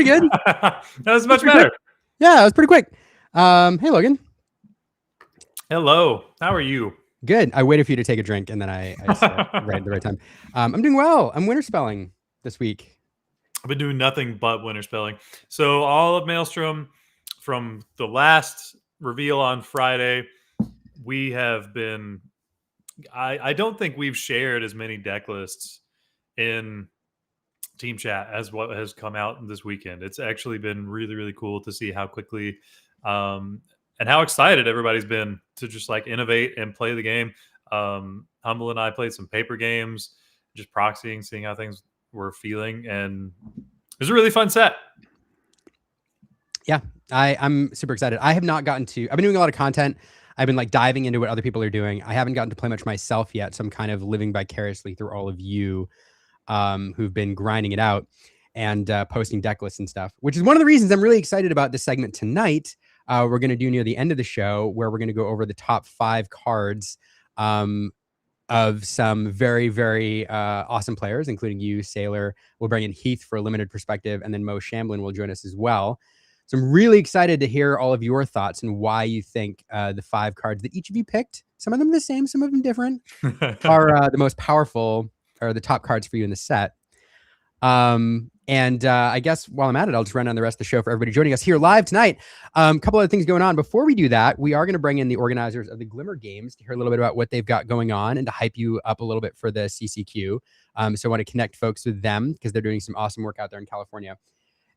pretty good. That was much better. Yeah, it was pretty quick. Hey, Logan. Hello. How are you? Good. I waited for you to take a drink, and then I said right at the right time. I'm doing well. I'm winterspelling this week. I've been doing nothing but winterspelling. So all of Maelstrom from the last reveal on Friday, we have been. I don't think we've shared as many deck lists in team chat as what has come out this weekend. It's actually been really, really cool to see how quickly and how excited everybody's been to just like innovate and play the game. Humble and I played some paper games, just proxying, seeing how things were feeling, and it was a really fun set. Yeah, I'm super excited. I have not gotten to. I've been doing a lot of content. I've been like diving into what other people are doing. I haven't gotten to play much myself yet, so I'm kind of living vicariously through all of you who've been grinding it out and posting deck lists and stuff, which is one of the reasons I'm really excited about this segment tonight. We're going to do near the end of the show where we're going to go over the top 5 cards of some very, very awesome players, including you, Sailor. We'll bring in Heath for a limited perspective, and then Mo Shamblin will join us as well. So I'm really excited to hear all of your thoughts and why you think the 5 cards that each of you picked, some of them the same, some of them different, are the most powerful or the top cards for you in the set. I guess while I'm at it, I'll just run on the rest of the show for everybody joining us here live tonight. A couple other things going on. Before we do that, we are going to bring in the organizers of the Glimmer Games to hear a little bit about what they've got going on and to hype you up a little bit for the CCQ. So I want to connect folks with them because they're doing some awesome work out there in California.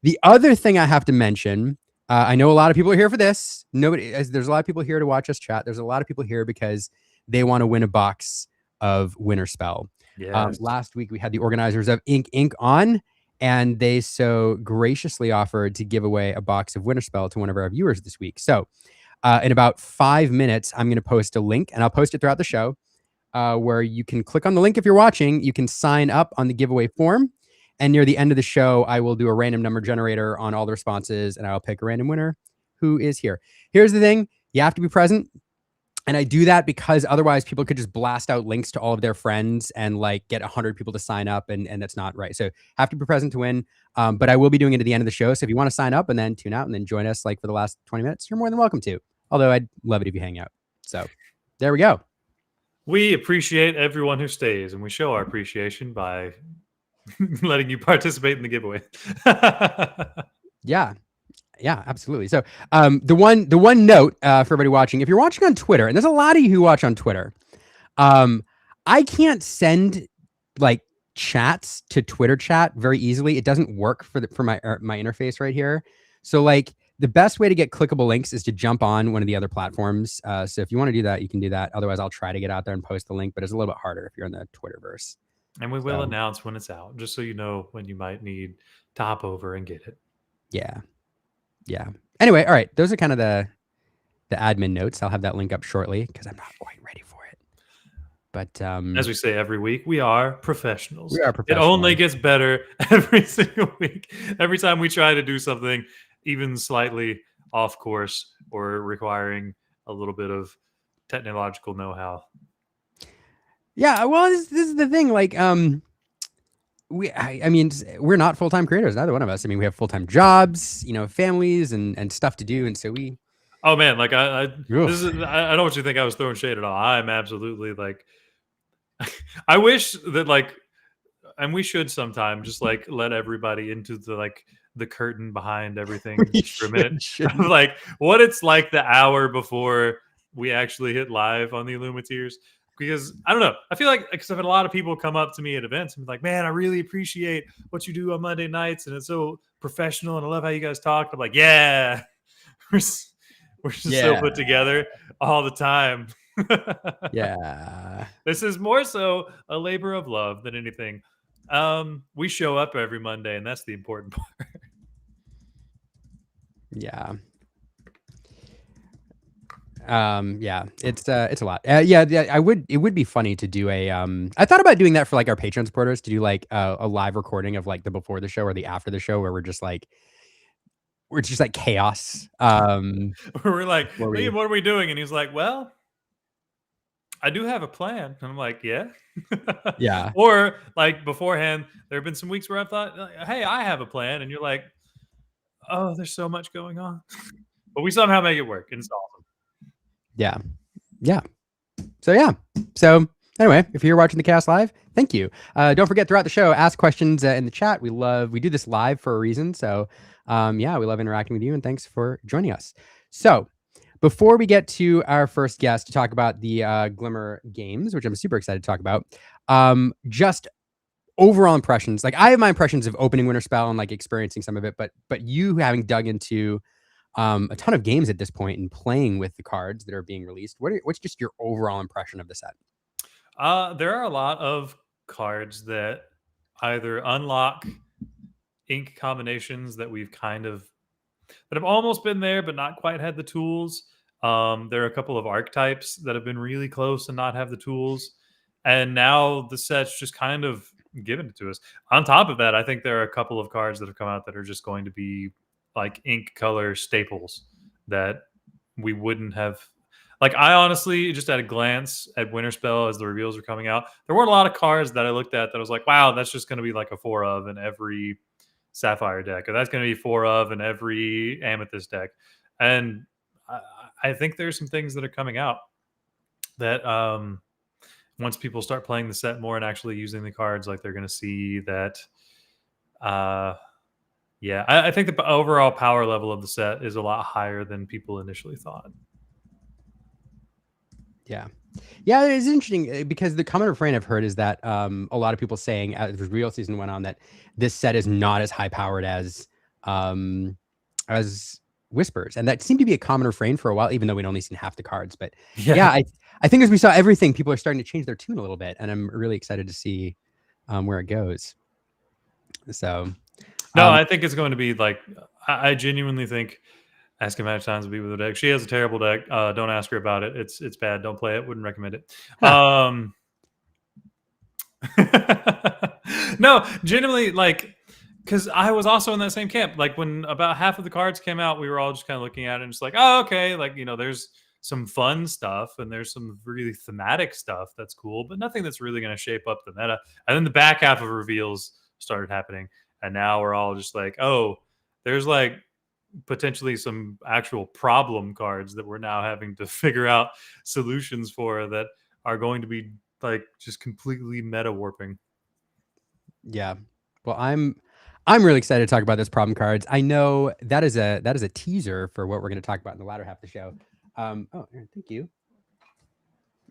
The other thing I have to mention, I know a lot of people are here for this. There's a lot of people here to watch us chat. There's a lot of people here because they want to win a box of Winterspell. Yes. Last week, we had the organizers of Ink on, and they so graciously offered to give away a box of Winterspell to one of our viewers this week. So in about 5 minutes, I'm going to post a link, and I'll post it throughout the show, where you can click on the link if you're watching. You can sign up on the giveaway form. And near the end of the show, I will do a random number generator on all the responses, and I'll pick a random winner who is here. Here's the thing. You have to be present. And I do that because otherwise people could just blast out links to all of their friends and like get 100 people to sign up. And that's not right. So have to be present to win. But I will be doing it at the end of the show. So if you want to sign up and then tune out and then join us like for the last 20 minutes, you're more than welcome to. Although I'd love it if you hang out. So there we go. We appreciate everyone who stays, and we show our appreciation by letting you participate in the giveaway. Yeah, absolutely. So the one note for everybody watching, if you're watching on Twitter, and there's a lot of you who watch on Twitter, I can't send like chats to Twitter chat very easily. It doesn't work for my interface right here. So like the best way to get clickable links is to jump on one of the other platforms. So if you want to do that, you can do that. Otherwise, I'll try to get out there and post the link, but it's a little bit harder if you're in the Twitterverse. And we will announce when it's out, just so you know when you might need to hop over and get it. Yeah. Anyway, all right. Those are kind of the admin notes. I'll have that link up shortly because I'm not quite ready for it. But as we say every week, we are professionals. We are professionals. It only gets better every single week. Every time we try to do something even slightly off course or requiring a little bit of technological know-how. Yeah, well, this is the thing. Like, I mean, we're not full-time creators, neither one of us. I mean, we have full-time jobs, families and stuff to do, and so we. Oh man, like I don't want you to think I was throwing shade at all. I'm absolutely like, I wish that like, and we should sometime just like let everybody into the curtain behind everything for a minute, like what it's like the hour before we actually hit live on the Illumineers. Because I don't know, I feel like because I've had a lot of people come up to me at events and be like, "Man, I really appreciate what you do on Monday nights, and it's so professional, and I love how you guys talk." I'm like, "Yeah, we're just so put together all the time." Yeah, this is more so a labor of love than anything. We show up every Monday, and that's the important part. Yeah. It's a lot. It would be funny to do a I thought about doing that for like our Patreon supporters, to do like a live recording of like the before the show or the after the show, where we're just like chaos. We're like, hey, what are we doing? And he's like, well, I do have a plan. And I'm like, yeah. Yeah. Or like beforehand, there have been some weeks where I thought, hey, I have a plan. And you're like, Oh, there's so much going on. But we somehow make it work, and it's awesome. Yeah. Yeah. So anyway, if you're watching the cast live, thank you. Don't forget throughout the show, ask questions in the chat. We do this live for a reason. So we love interacting with you, and thanks for joining us. So before we get to our first guest to talk about the Glimmer Games, which I'm super excited to talk about, just overall impressions. Like, I have my impressions of opening Winterspell and like experiencing some of it, but you having dug into a ton of games at this point and playing with the cards that are being released, what's just your overall impression of the set? There are a lot of cards that either unlock ink combinations that have almost been there but not quite had the tools. There are a couple of archetypes that have been really close and not have the tools, and now the set's just kind of given it to us. On top of that, I think there are a couple of cards that have come out that are just going to be like ink color staples that we wouldn't have. Like, I honestly, just at a glance at Winterspell as the reveals were coming out, there weren't a lot of cards that I looked at that I was like, wow, that's just going to be like a 4 of in every Sapphire deck, or that's going to be 4 of in every Amethyst deck. And I think there's some things that are coming out that once people start playing the set more and actually using the cards, like, they're going to see that. I think the overall power level of the set is a lot higher than people initially thought. Yeah, it's interesting because the common refrain I've heard is that a lot of people saying as the real season went on that this set is not as high powered as Whispers, and that seemed to be a common refrain for a while, even though we'd only seen half the cards. But I think as we saw everything, people are starting to change their tune a little bit, and I'm really excited to see where it goes. So, no, I think it's going to be like, I genuinely think. Ask him how many times to be with the deck. She has a terrible deck. Don't ask her about it. It's bad. Don't play it. Wouldn't recommend it. No, genuinely, like, because I was also in that same camp. Like, when about half of the cards came out, we were all just kind of looking at it and just like, oh, okay. Like, there's some fun stuff and there's some really thematic stuff that's cool, but nothing that's really going to shape up the meta. And then the back half of reveals started happening. And now we're all just like, oh, there's like potentially some actual problem cards that we're now having to figure out solutions for that are going to be like just completely meta warping. Yeah. Well, I'm really excited to talk about those problem cards. I know that is a teaser for what we're going to talk about in the latter half of the show. Aaron, thank you.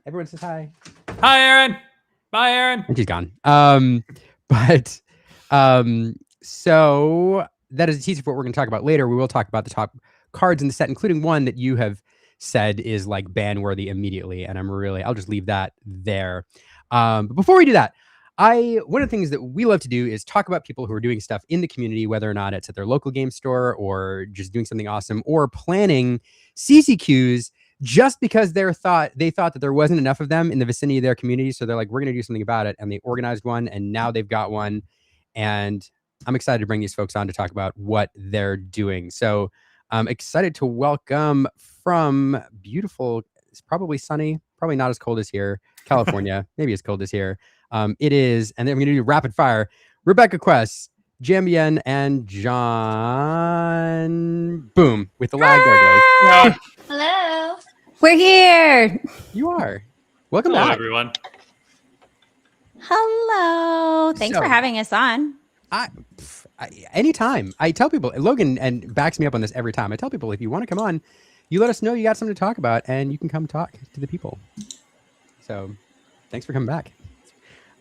Everyone says hi. Hi, Aaron. Bye, Aaron. And she's gone. So that is a teaser for what we're going to talk about later. We will talk about the top cards in the set, including one that you have said is like ban worthy immediately. And I'll just leave that there. But before we do that, one of the things that we love to do is talk about people who are doing stuff in the community, whether or not it's at their local game store or just doing something awesome or planning CCQs just because they thought that there wasn't enough of them in the vicinity of their community. So they're like, we're going to do something about it. And they organized one, and now they've got one. And I'm excited to bring these folks on to talk about what they're doing. So I'm excited to welcome from beautiful, it's probably sunny, probably not as cold as here, California, maybe as cold as here. It is, and then we're going to do rapid fire. Rebecca Quest, Jambien, and John Boom with the lag there. Hello. We're here. You are. Welcome Hello, back, everyone. Hello. Thanks for having us on. Anytime. I tell people, Logan and backs me up on this every time. I tell people, if you want to come on, you let us know you got something to talk about, and you can come talk to the people. So, thanks for coming back.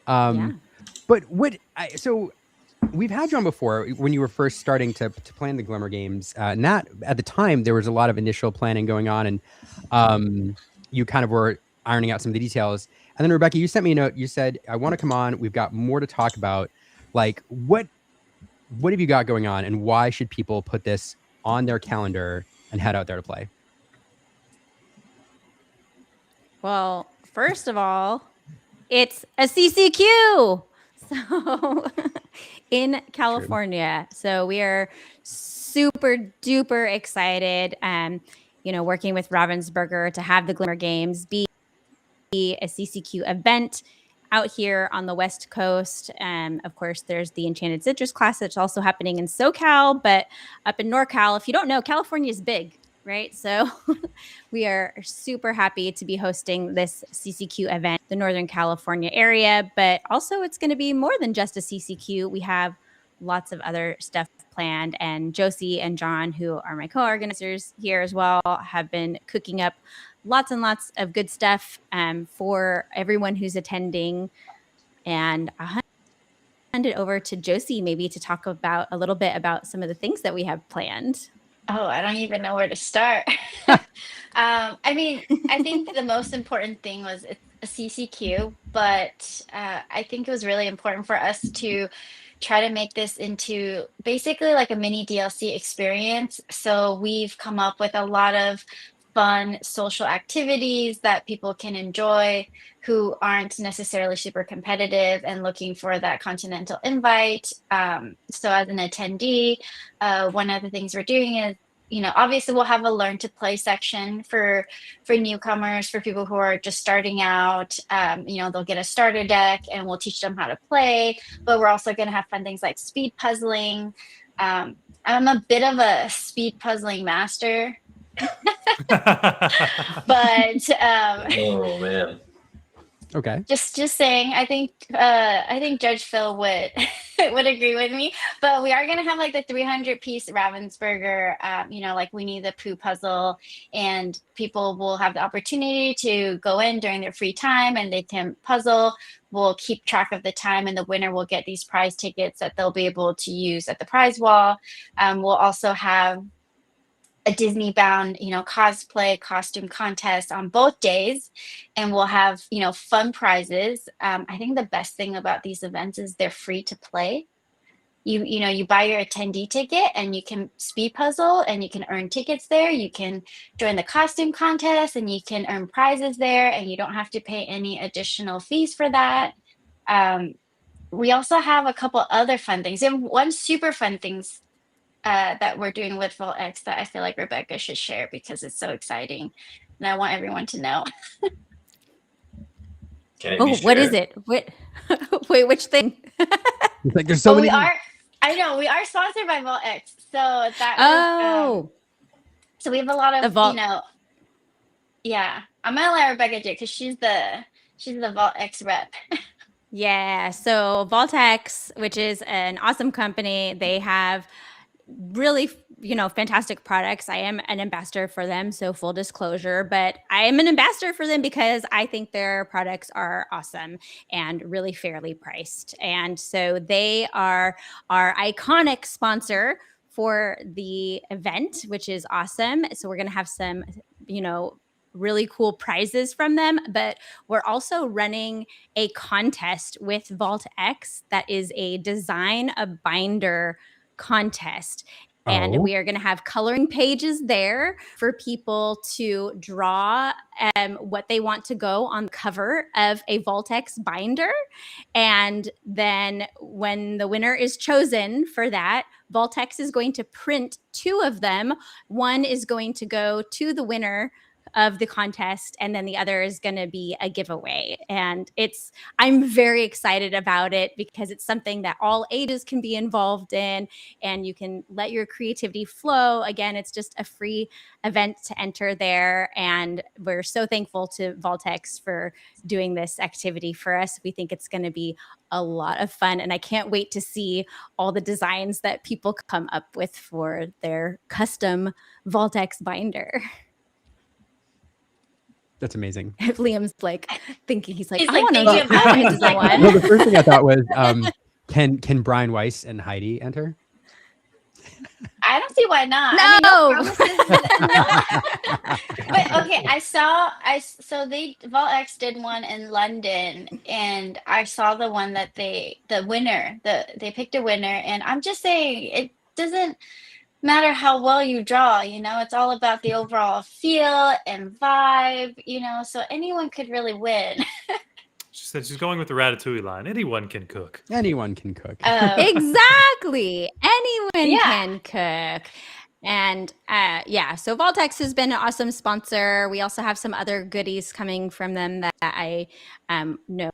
But so we've had you on before when you were first starting to plan the Glimmer Games. Not at the time, there was a lot of initial planning going on, and you kind of were ironing out some of the details. And then Rebecca, you sent me a note. You said, I want to come on. We've got more to talk about. Like, what have you got going on, and why should people put this on their calendar and head out there to play? Well, first of all, it's a CCQ. So in California. True. So we are super duper excited, working with Ravensburger to have the Glimmer Games be a CCQ event out here on the West Coast. Of course, there's the Enchanted Citrus class that's also happening in SoCal, but up in NorCal, if you don't know, California is big, right? So we are super happy to be hosting this CCQ event, the Northern California area, but also it's going to be more than just a CCQ. We have lots of other stuff planned, and Josie and John, who are my co-organizers here as well, have been cooking up lots and lots of good stuff for everyone who's attending. And I'll hand it over to Josie maybe to talk about a little bit about some of the things that we have planned. Oh, I don't even know where to start. I mean, I think the most important thing was it's a CCQ, but I think it was really important for us to try to make this into basically like a mini DLC experience. So we've come up with a lot of fun social activities that people can enjoy who aren't necessarily super competitive and looking for that continental invite. So as an attendee, one of the things we're doing is, obviously we'll have a learn to play section for newcomers, for people who are just starting out. They'll get a starter deck and we'll teach them how to play, but we're also going to have fun things like speed puzzling. I'm a bit of a speed puzzling master. But oh man. Okay. Just saying, I think Judge Phil would would agree with me. But we are gonna have like the 300-piece Ravensburger, like Winnie the Pooh puzzle, and people will have the opportunity to go in during their free time and they can puzzle. We'll keep track of the time, and the winner will get these prize tickets that they'll be able to use at the prize wall. We'll also have a Disney bound, cosplay costume contest on both days. And we'll have, fun prizes. I think the best thing about these events is they're free to play. You buy your attendee ticket and you can speed puzzle and you can earn tickets there. You can join the costume contest and you can earn prizes there, and you don't have to pay any additional fees for that. We also have a couple other fun things. And one super fun things that we're doing with Vault X that I feel like Rebecca should share because it's so exciting and I want everyone to know. What is it? Wait, which thing? Like there's so many. We are sponsored by Vault X. So that so we have a lot of yeah. I'm gonna let Rebecca do it because she's the Vault X rep. Yeah. So Vault X, which is an awesome company, they have really, fantastic products. I am an ambassador for them, so full disclosure, but I am an ambassador for them because I think their products are awesome and really fairly priced. And so they are our iconic sponsor for the event, which is awesome. So we're going to have some, really cool prizes from them, but we're also running a contest with Vault X that is a design a binder contest. And we are going to have coloring pages there for people to draw what they want to go on the cover of a Vault X binder. And then when the winner is chosen for that, Vault X is going to print 2 of them. One is going to go to the winner of the contest, and then the other is going to be a giveaway. And I'm very excited about it because it's something that all ages can be involved in, and you can let your creativity flow. Again, it's just a free event to enter there, and we're so thankful to Vault X for doing this activity for us. We think it's going to be a lot of fun, and I can't wait to see all the designs that people come up with for their custom Vault X binder. That's amazing. Liam's thinking, he's like, I want to design one. Well, the first thing I thought was, can Brian Weiss and Heidi enter? I don't see why not. No. But okay, Vault X did one in London, and I saw the one that they picked a winner, and I'm just saying it doesn't matter how well you draw, it's all about the overall feel and vibe, so anyone could really win. She said she's going with the Ratatouille line. Anyone can cook. Anyone can cook. Exactly. Anyone can cook. And so Vault X has been an awesome sponsor. We also have some other goodies coming from them that I know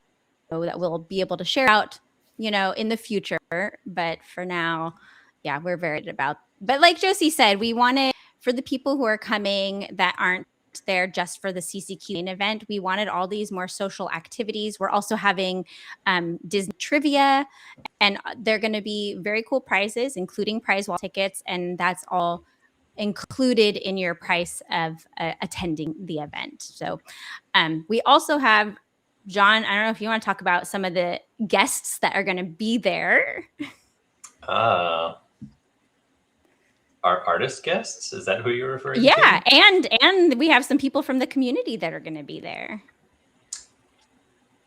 that we'll be able to share out, in the future. But for now, yeah, we're very about. But like Josie said, we wanted for the people who are coming that aren't there just for the CCQ event, we wanted all these more social activities. We're also having Disney trivia, and they're going to be very cool prizes, including prize wall tickets, and that's all included in your price of attending the event. So we also have, John, I don't know if you want to talk about some of the guests that are going to be there. Our artist guests? Is that who you're referring to? Yeah, and we have some people from the community that are going to be there.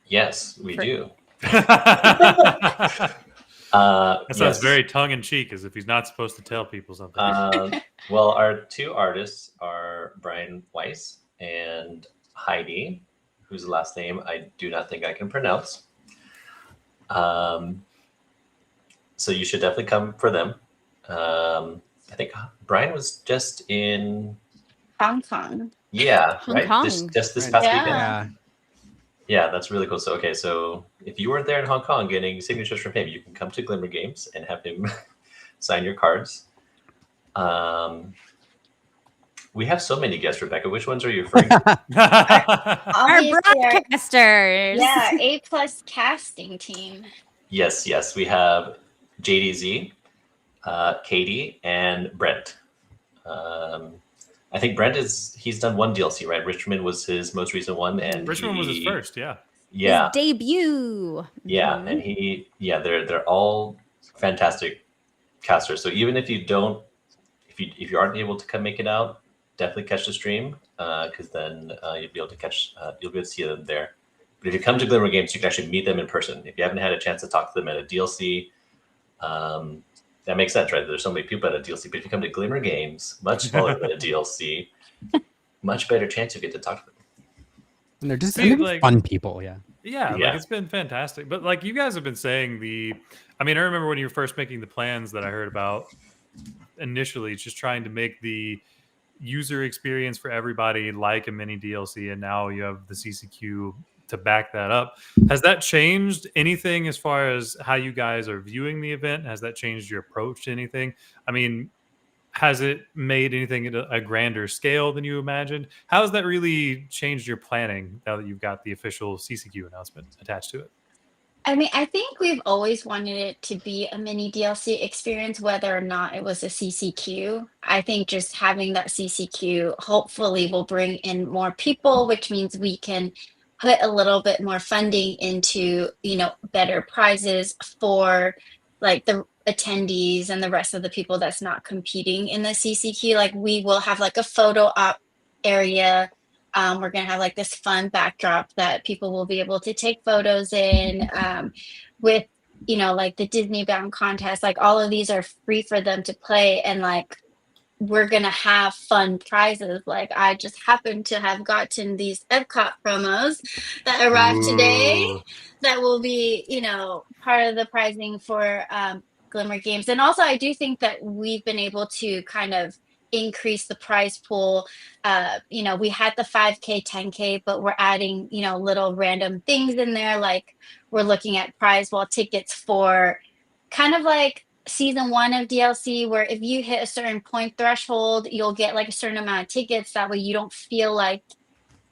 Yes, we do. That sounds yes. very tongue-in-cheek, as if he's not supposed to tell people something. Well, our two artists are Brian Weiss and Heidi, whose last name I do not think I can pronounce. So you should definitely come for them. I think Brian was just in Hong Kong. Yeah, Hong right. Kong. Just this past weekend. Yeah. Yeah, that's really cool. So, okay, so if you weren't there in Hong Kong getting signatures from him, you can come to Glimmer Games and have him sign your cards. We have so many guests, Rebecca. Which ones are you referring to? Our broadcasters. Yeah, A+ casting team. Yes. We have JDZ, Katie, and Brent. I think Brent he's done one DLC, right? Richmond was his most recent one, and Richmond was his first, yeah. Yeah. His debut. Yeah, and they're all fantastic casters. So even if you aren't able to come make it out, definitely catch the stream, because then you'll be able to see them there. But if you come to Glimmer Games, you can actually meet them in person. If you haven't had a chance to talk to them at a DLC, that makes sense, right? There's so many people at a DLC, but if you come to Glimmer Games, much smaller than a DLC, much better chance you get to talk to them. And they're just like, fun people, yeah. Yeah, like it's been fantastic. But like you guys have been saying I remember when you were first making the plans that I heard about initially, just trying to make the user experience for everybody like a mini DLC, and now you have the CCQ to back that up. Has that changed anything as far as how you guys are viewing the event? Has that changed your approach to anything? I mean, has it made anything at a grander scale than you imagined? How has that really changed your planning now that you've got the official CCQ announcement attached to it? I mean, I think we've always wanted it to be a mini DLC experience, whether or not it was a CCQ. I think just having that CCQ hopefully will bring in more people, which means we can put a little bit more funding into, better prizes for like the attendees and the rest of the people that's not competing in the CCQ. Like we will have like a photo op area. We're going to have like this fun backdrop that people will be able to take photos in, with, like the Disney Bound contest. Like all of these are free for them to play, and like we're going to have fun prizes. Like I just happened to have gotten these Epcot promos that arrived today that will be, part of the prizing for Glimmer Games. And also I do think that we've been able to kind of increase the prize pool. We had the 5K, 10K, but we're adding, little random things in there. Like we're looking at prize wall tickets for kind of like season 1 of DLC, where if you hit a certain point threshold, you'll get like a certain amount of tickets. That way you don't feel like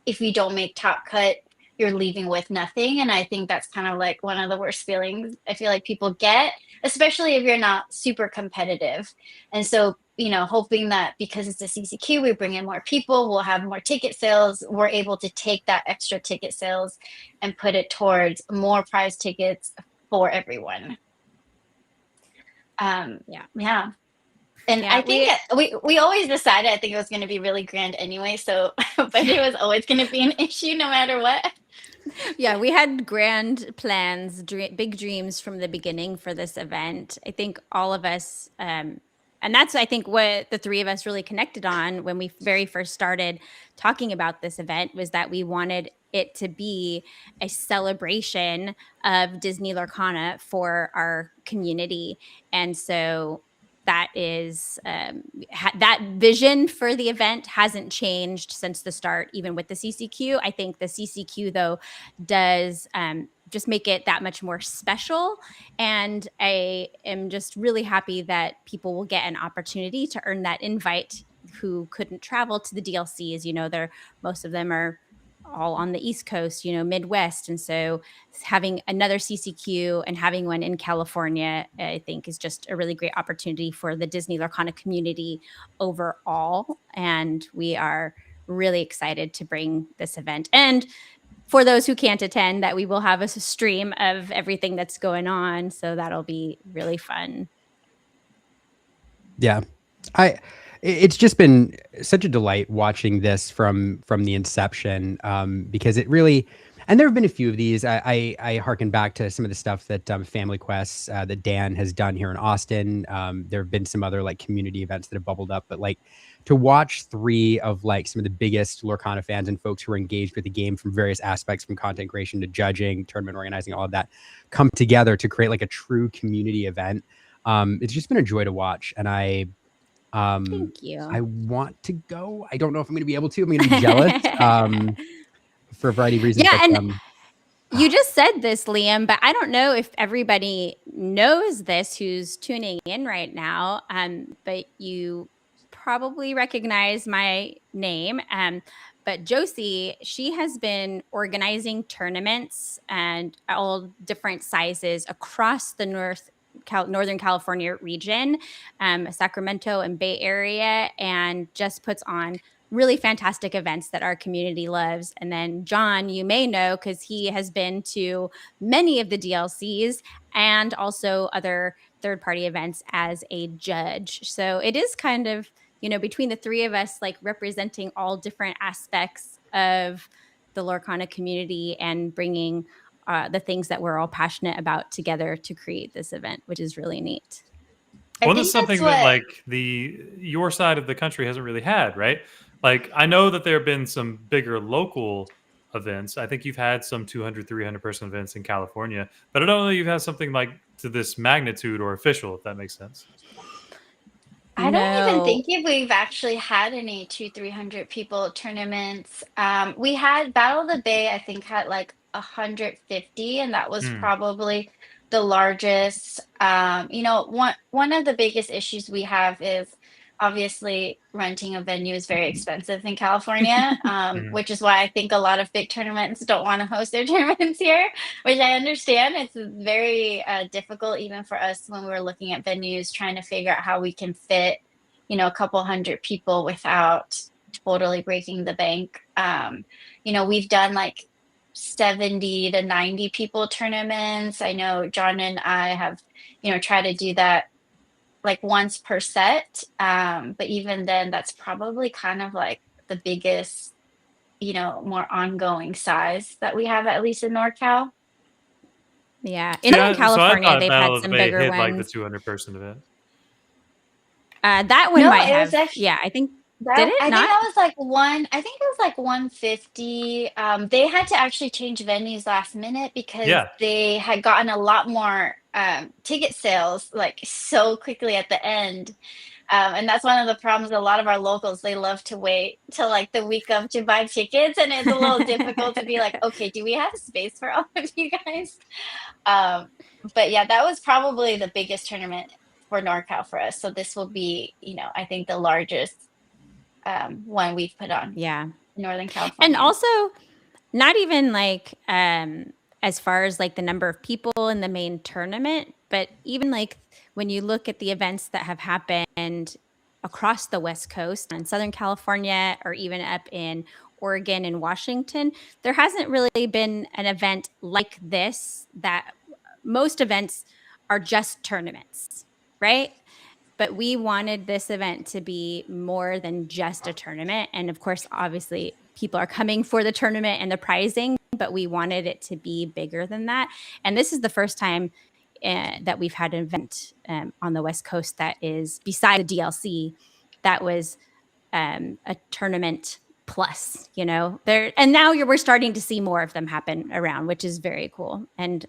if you don't make top cut, you're leaving with nothing. And I think that's kind of like one of the worst feelings I feel like people get, especially if you're not super competitive. And so, hoping that because it's a CCQ, we bring in more people, we'll have more ticket sales. We're able to take that extra ticket sales and put it towards more prize tickets for everyone. Yeah. And I think we always decided, I think it was going to be really grand anyway. So, but it was always going to be an issue no matter what. Yeah, we had grand plans, big dreams from the beginning for this event. I think all of us, and that's, I think, what the three of us really connected on when we very first started talking about this event, was that we wanted it to be a celebration of Disney Lorcana for our community. And so that is that vision for the event hasn't changed since the start, even with the CCQ. I think the CCQ, though, does just make it that much more special. And I am just really happy that people will get an opportunity to earn that invite who couldn't travel to the DLCs. Most of them are all on the East Coast, Midwest. And so having another CCQ and having one in California, I think is just a really great opportunity for the Disney Lorcana community overall. And we are really excited to bring this event. And for those who can't attend, that we will have a stream of everything that's going on. So that'll be really fun. Yeah. It's just been such a delight watching this from the inception, because it really, and there have been a few of these. I harken back to some of the stuff that Family Quests that Dan has done here in Austin. There have been some other like community events that have bubbled up, but like to watch 3 of like some of the biggest Lorcana fans and folks who are engaged with the game from various aspects, from content creation to judging, tournament organizing, all of that, come together to create like a true community event. It's just been a joy to watch, and thank you. I want to go. I don't know if I'm going to be able to. I'm going to be jealous for a variety of reasons. Yeah, but, and you just said this, Liam, but I don't know if everybody knows this who's tuning in right now. But you probably recognize my name. But Josie, she has been organizing tournaments and all different sizes across the Northern California region, Sacramento and Bay Area, and just puts on really fantastic events that our community loves. And then John, you may know, because he has been to many of the DLCs and also other third-party events as a judge. So it is kind of, between the 3 of us, like representing all different aspects of the Lorcana community and bringing the things that we're all passionate about together to create this event, which is really neat. Well, this is something that like your side of the country hasn't really had, right? Like, I know that there have been some bigger local events. I think you've had some 200, 300 person events in California, but I don't know you've had something like to this magnitude or official, if that makes sense. I don't even think if we've actually had any 200-300 people tournaments. We had Battle of the Bay, I think, had like 150, and that was probably the largest. One of the biggest issues we have is obviously renting a venue is very expensive in California, which is why I think a lot of big tournaments don't want to host their tournaments here, which I understand. It's very difficult even for us when we were looking at venues, trying to figure out how we can fit, a couple hundred people without totally breaking the bank. We've done like 70 to 90 people tournaments. I know John and I have, tried to do that like once per set. But even then, that's probably kind of like the biggest, more ongoing size that we have, at least in NorCal. Yeah. In California, they've had some bigger ones. Like the 200 person event. That one might have. Actually, I think. Did it? I think that was like I think it was like 150. They had to actually change venues last minute because they had gotten a lot more ticket sales like so quickly at the end. And that's one of the problems. A lot of our locals, they love to wait till like the week of to buy tickets. And it's a little difficult to be like, okay, do we have space for all of you guys? But yeah, that was probably the biggest tournament for NorCal for us. So this will be, I think the largest one we've put on. Yeah. Northern California. And also not even like as far as like the number of people in the main tournament, but even like when you look at the events that have happened across the West Coast in Southern California or even up in Oregon and Washington, there hasn't really been an event like this. That most events are just tournaments, right? But we wanted this event to be more than just a tournament. And of course, obviously, people are coming for the tournament and the prizing, but we wanted it to be bigger than that. And this is the first time that we've had an event on the West Coast that is, beside the DLC, that was a tournament plus, there. And now we're starting to see more of them happen around, which is very cool. And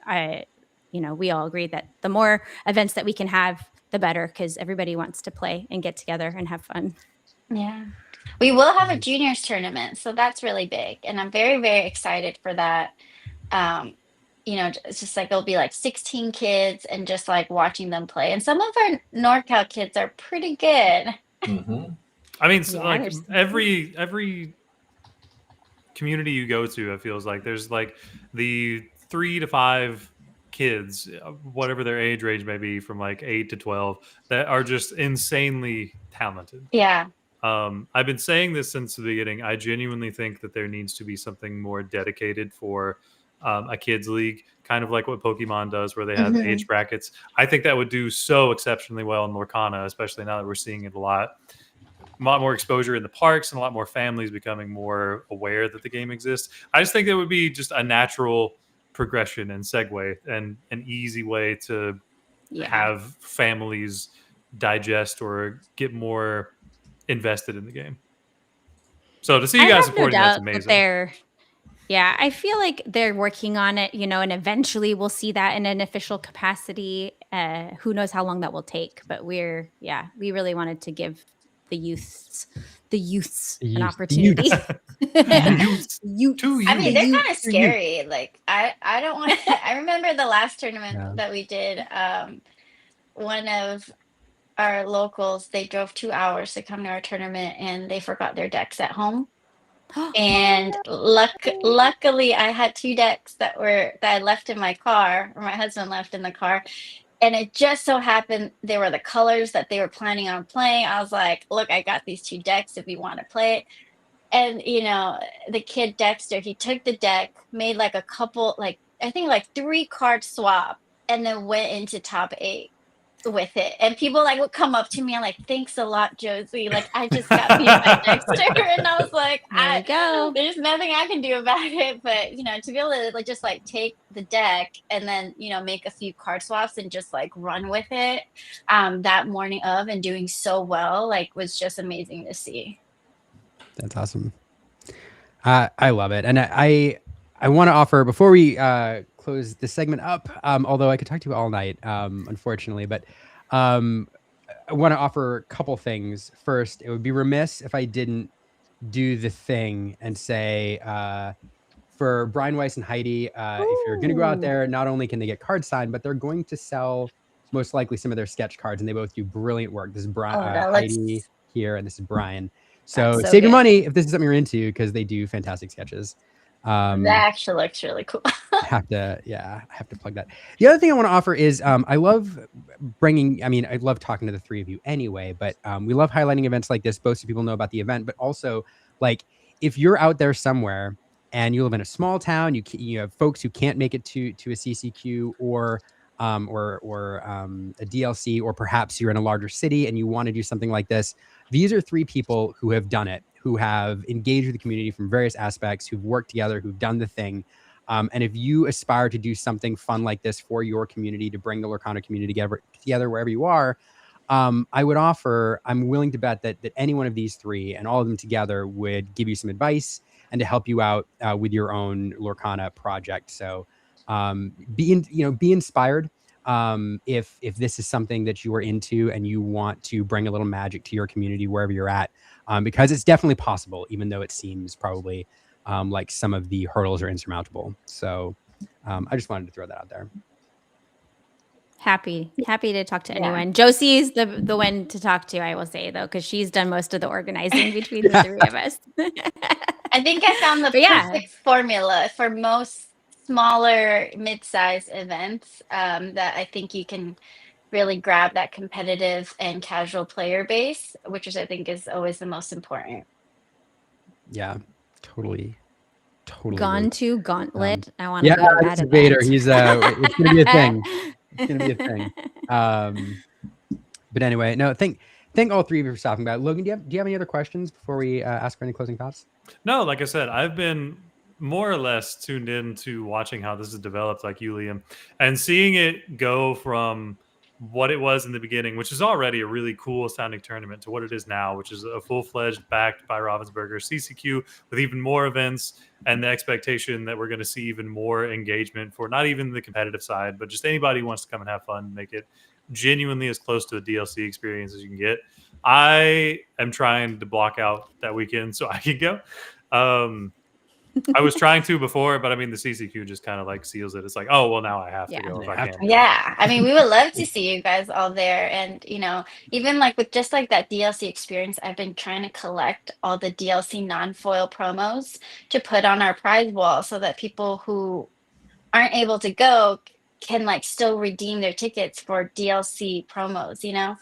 we all agree that the more events that we can have, the better, because everybody wants to play and get together and have fun. Yeah. We will have a juniors tournament, so that's really big. And I'm very, very excited for that. you know, it's just like it'll be like 16 kids and just like watching them play. And some of our NorCal kids are pretty good. Mm-hmm. I mean, so like every community you go to, it feels like there's like the 3 to 5 kids, whatever their age range may be, from like 8 to 12, that are just insanely talented. Yeah. I've been saying this since the beginning. I genuinely think that there needs to be something more dedicated for a kids league, kind of like what Pokemon does, where they have age brackets. I think that would do so exceptionally well in Lorcana, especially now that we're seeing it a lot more exposure in the parks and a lot more families becoming more aware that the game exists. I just think it would be just a natural progression and segue and an easy way to have families digest or get more invested in the game. So to see you guys supporting that's amazing. I feel like they're working on it, you know, and eventually we'll see that in an official capacity. Who knows how long that will take, but we really wanted to give the youths an opportunity. I mean, they're kind of scary. Like I don't want I remember the last tournament that we did. One of our locals, they drove 2 hours to come to our tournament and they forgot their decks at home. And luckily I had 2 decks that I left in my car, or my husband left in the car. And it just so happened they were the colors that they were planning on playing. I was like, look, I got these 2 decks if you want to play it. And, you know, the kid Dexter, he took the deck, made like a couple, like, I think like 3 card swap, and then went into top 8 with it. And people like would come up to me and like, thanks a lot, Josie. Like, I just got beat by Dexter. And I was like, there's nothing I can do about it. But, you know, to be able to like just like take the deck and then, you know, make a few card swaps and just like run with it that morning of and doing so well, like, was just amazing to see. That's awesome. I love it. And I want to offer, before we close the segment up, although I could talk to you all night, unfortunately, but I want to offer a couple things. First, it would be remiss if I didn't do the thing and say, for Brian Weiss and Heidi, if you're going to go out there, not only can they get cards signed, but they're going to sell most likely some of their sketch cards, and they both do brilliant work. This is Heidi here, and this is Brian. So save your money if this is something you're into, because they do fantastic sketches. That actually looks really cool. I have to plug that. The other thing I want to offer is I love talking to the 3 of you anyway, but we love highlighting events like this, both so people know about the event, but also, like, if you're out there somewhere and you live in a small town, you have folks who can't make it to a CCQ or a DLC, or perhaps you're in a larger city and you want to do something like this. These are 3 people who have done it, who have engaged with the community from various aspects, who've worked together, who've done the thing. And if you aspire to do something fun like this for your community, to bring the Lorcana community together wherever you are, I would offer, I'm willing to bet that any one of these 3 and all of them together would give you some advice and to help you out with your own Lorcana project. So be inspired. If this is something that you are into and you want to bring a little magic to your community wherever you're at, because it's definitely possible, even though it seems probably like some of the hurdles are insurmountable. So I just wanted to throw that out there. Happy to talk to anyone. Josie is the one to talk to, I will say, though, because she's done most of the organizing between the 3 of us. I think I found the perfect formula for most smaller, mid-sized events that I think you can really grab that competitive and casual player base, which I think is always the most important. Yeah, totally. To Gauntlet. I want to go to that Vader. He's it's gonna be a thing. It's gonna be a thing. But anyway, no, thank all 3 of you for stopping by. Logan, do you have any other questions before we ask for any closing thoughts? No, like I said, I've been more or less tuned in to watching how this is developed, like you, Liam, and seeing it go from what it was in the beginning, which is already a really cool sounding tournament, to what it is now, which is a full-fledged, backed by Ravensburger CCQ with even more events, and the expectation that we're going to see even more engagement for not even the competitive side, but just anybody who wants to come and have fun, make it genuinely as close to a DLC experience as you can get. I am trying to block out that weekend so I can go. I was trying to before, but I mean, the CCQ just kind of like seals it. It's like, oh, well, now I have to go if I can't. Yeah. I mean, we would love to see you guys all there. And, you know, even like with just like that DLC experience, I've been trying to collect all the DLC non-foil promos to put on our prize wall so that people who aren't able to go can like still redeem their tickets for DLC promos, you know,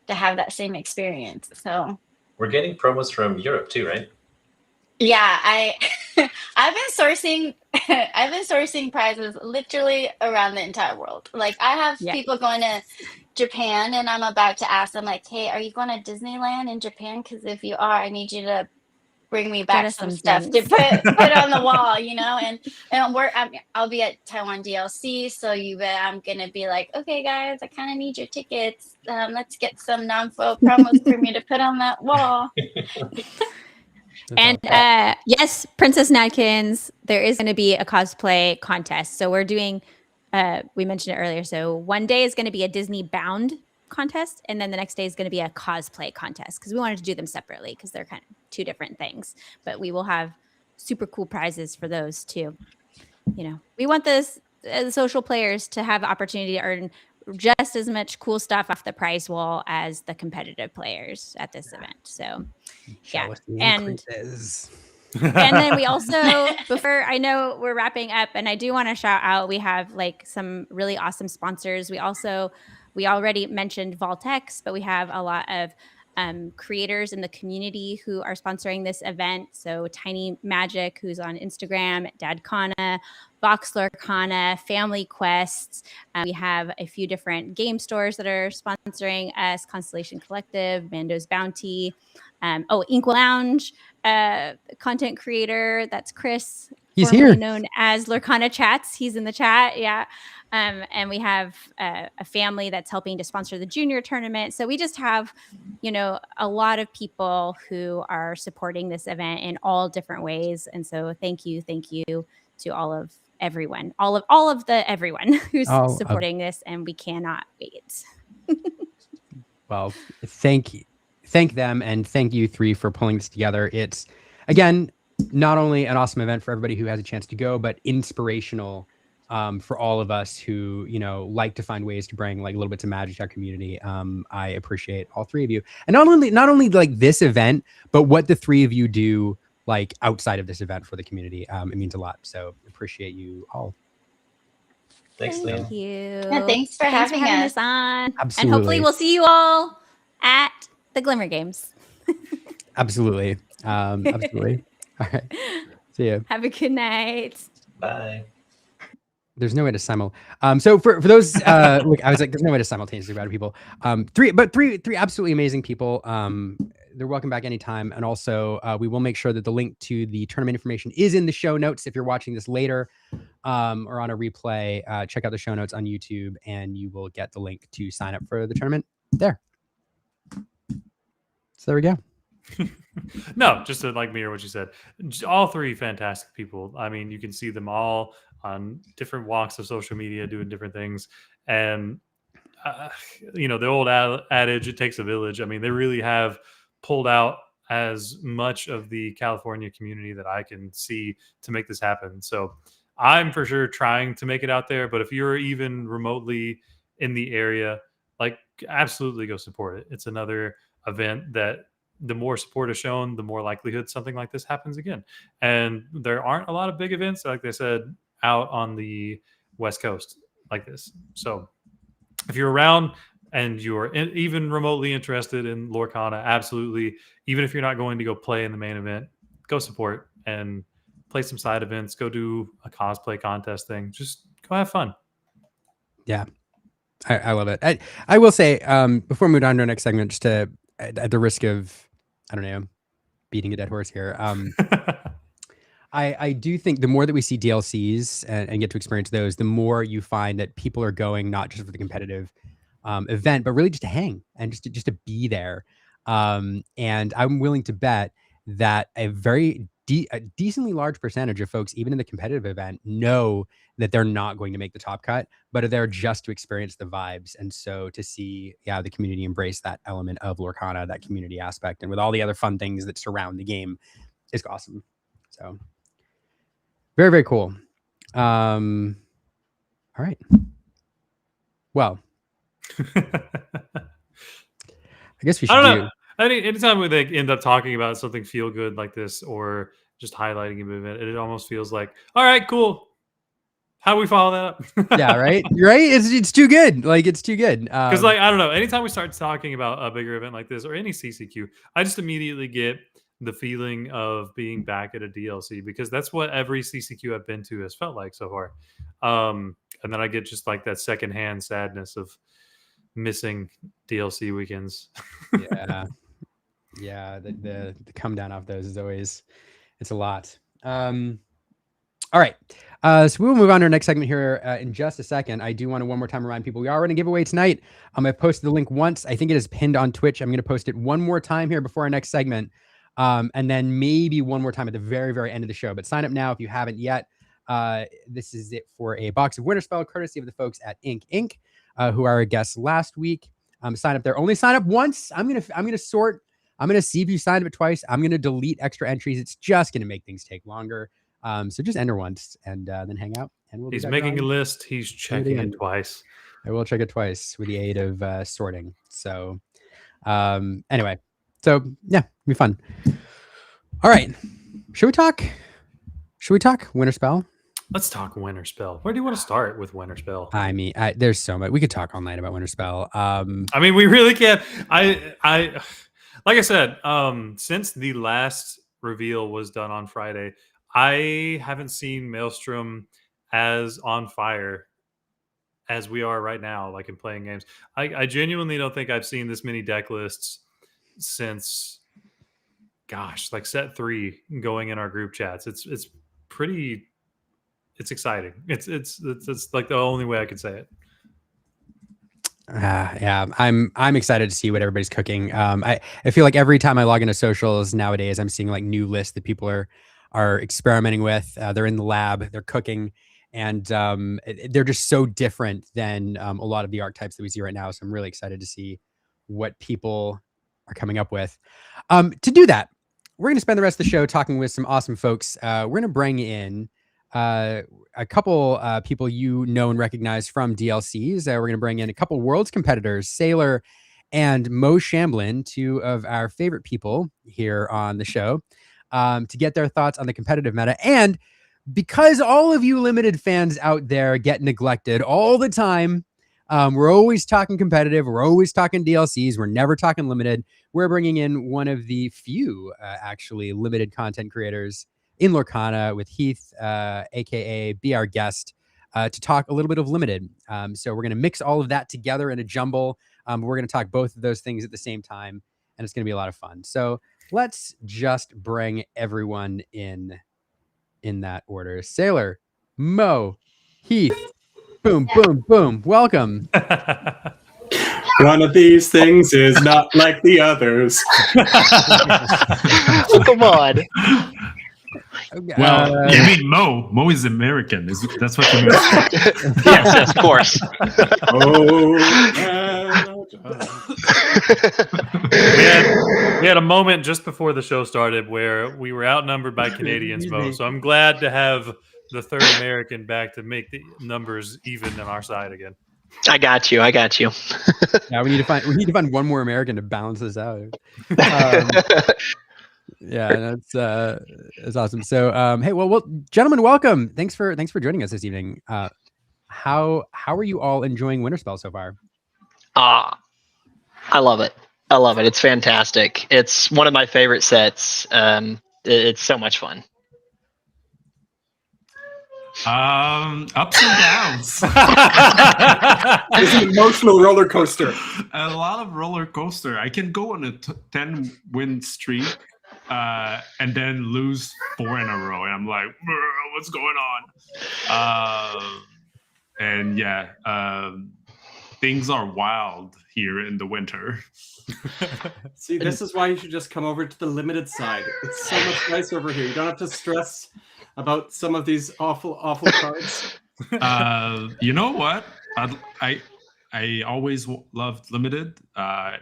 to have that same experience. So we're getting promos from Europe too, right? Yeah, I've been sourcing prizes literally around the entire world. Like I have people going to Japan, and I'm about to ask them like, "Hey, are you going to Disneyland in Japan? Because if you are, I need you to bring me back some stuff to put on the wall, you know." And I'll be at Taiwan DLC, so you bet I'm gonna be like, "Okay, guys, I kind of need your tickets. Let's get some non-foil promos for me to put on that wall." And yes, Princess Nadkins, there is going to be a cosplay contest. So we're doing, we mentioned it earlier. So one day is going to be a Disney bound contest. And then the next day is going to be a cosplay contest because we wanted to do them separately because they're kind of two different things. But we will have super cool prizes for those too. You know, we want the social players to have the opportunity to earn just as much cool stuff off the prize wall as the competitive players at this event. So and then we also, before I know we're wrapping up, and I do want to shout out, we have like some really awesome sponsors. We already mentioned Vaultex, but we have a lot of creators in the community who are sponsoring this event. So Tiny Magic, who's on Instagram, Dadkana, Vox Lorcana, Family Quests. We have a few different game stores that are sponsoring us, Constellation Collective, Mando's Bounty, Ink Lounge, content creator, that's Chris. He's here. Known as Lorcana Chats. He's in the chat. Yeah. And we have a family that's helping to sponsor the junior tournament. So we just have, you know, a lot of people who are supporting this event in all different ways. And so thank you to everyone who's supporting this, and we cannot wait. Well, thank them, and thank you three for pulling this together. It's, again, not only an awesome event for everybody who has a chance to go, but inspirational for all of us who, you know, like to find ways to bring like little bits of magic to our community. I appreciate all three of you, and not only like this event, but what the three of you do like outside of this event for the community. It means a lot. So appreciate you all. Thanks, Liam. Thank you. Yeah, thanks for having us on. Absolutely. And hopefully we'll see you all at the Glimmer Games. Absolutely. Absolutely. All right. See you. Have a good night. Bye. There's no way to so for those look, I was like, there's no way to simultaneously grab people. Three absolutely amazing people. They're welcome back anytime. And also we will make sure that the link to the tournament information is in the show notes. If you're watching this later or on a replay, check out the show notes on YouTube and you will get the link to sign up for the tournament there. So there we go. No, just to like mirror what you said. All three fantastic people. I mean, you can see them all on different walks of social media doing different things. And, you know, the old adage, it takes a village. I mean, they really have pulled out as much of the California community that I can see to make this happen. So I'm for sure trying to make it out there. But if you're even remotely in the area, like absolutely go support it. It's another event that the more support is shown, the more likelihood something like this happens again. And there aren't a lot of big events, like they said, out on the West Coast like this. So if you're around and you're even remotely interested in Lorcana, absolutely, even if you're not going to go play in the main event, go support and play some side events, go do a cosplay contest thing. Just go have fun. Yeah, I love it. I will say, before we move on to our next segment, just to, at the risk of, I don't know, beating a dead horse here. I do think the more that we see DLCs and get to experience those, the more you find that people are going not just for the competitive event, but really just to hang and just to be there. And I'm willing to bet that a decently large percentage of folks, even in the competitive event, know that they're not going to make the top cut, but are there just to experience the vibes. And so to see, the community embrace that element of Lorcana, that community aspect, and with all the other fun things that surround the game, is awesome. So Very, very cool. All right. Well, I guess we should know. Anytime we end up talking about something feel good like this, or just highlighting a movement, it almost feels like, all right, cool. How do we follow that up? Yeah, right. You're right. It's too good. Like, it's too good. Because like, I don't know. Anytime we start talking about a bigger event like this or any CCQ, I just immediately get the feeling of being back at a DLC, because that's what every CCQ I've been to has felt like so far. And then I get just like that secondhand sadness of missing DLC weekends. Yeah. The come down off those is always, it's a lot. All right. So we will move on to our next segment here in just a second. I do want to one more time remind people we are running a giveaway tonight. I posted the link once. I think it is pinned on Twitch. I'm going to post it one more time here before our next segment. And then maybe one more time at the very, very end of the show. But sign up now if you haven't yet. This is it for a box of Winterspell, courtesy of the folks at Ink Inc., who are our guests last week. Sign up there. Only sign up once. I'm gonna sort. I'm gonna see if you signed up twice. I'm gonna delete extra entries. It's just gonna make things take longer. So just enter once and then hang out. And he's making a list. He's checking it twice. I will check it twice with the aid of sorting. So anyway, so yeah, it'll be fun. All right, should we talk Winterspell? Let's talk Winterspell. Where do you want to start with Winterspell? I mean, there's so much we could talk all night about Winterspell. I mean, we really can. I like I said, since the last reveal was done on Friday, I haven't seen Maelstrom as on fire as we are right now, like in playing games. I genuinely don't think I've seen this many deck lists since, gosh, like set 3 going in our group chats. It's exciting. It's like the only way I could say it. Yeah, I'm excited to see what everybody's cooking. I feel like every time I log into socials nowadays, I'm seeing like new lists that people are experimenting with. They're in the lab, they're cooking, and they're just so different than a lot of the archetypes that we see right now. So I'm really excited to see what people are coming up with. To do that, we're going to spend the rest of the show talking with some awesome folks. We're going to bring in a couple people you know and recognize from DLCs. We're going to bring in a couple Worlds competitors, Sailor and Mo Shamblin, two of our favorite people here on the show, to get their thoughts on the competitive meta. And because all of you limited fans out there get neglected all the time, we're always talking competitive, we're always talking DLCs, we're never talking limited. We're bringing in one of the few actually limited content creators in Lorcana with Heath, aka Be Our Guest, to talk a little bit of limited. So we're going to mix all of that together in a jumble. We're going to talk both of those things at the same time, and it's going to be a lot of fun. So let's just bring everyone in that order. Sailor, Mo, Heath, boom, boom, boom. Welcome. One of these things is not like the others. Come on. Okay, well, you mean Mo? Mo is American. That's what you mean? Yes, of course. We had a moment just before the show started where we were outnumbered by Canadians, Mo. So I'm glad to have the third American back to make the numbers even on our side again. I got you. Yeah, we need to find one more American to balance this out. Yeah, that's awesome. So, hey, well, gentlemen, welcome. Thanks for joining us this evening. How are you all enjoying Winterspell so far? I love it. It's fantastic. It's one of my favorite sets. It's so much fun. Ups and downs. It's an emotional roller coaster. A lot of roller coaster. I can go on a 10-win streak and then lose 4 in a row, and I'm like, what's going on? And yeah, things are wild here in the winter. See, this is why you should just come over to the limited side. It's so much nicer over here. You don't have to stress about some of these awful cards. You know what? I always loved limited.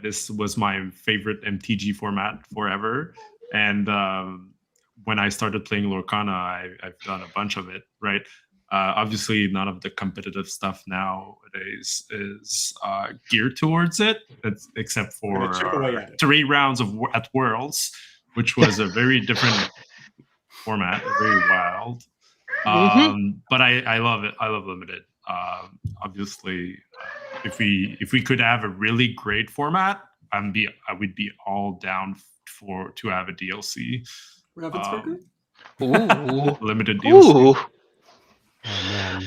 This was my favorite MTG format forever, and when I started playing Lorcana, I've done a bunch of it, right? Obviously, none of the competitive stuff nowadays is geared towards it, except for 3 rounds at Worlds, which was a very different format, very wild. But I love it. I love Limited. Obviously, if we could have a really great format, I would be all down to have a DLC. Limited DLC. Ooh. Oh man.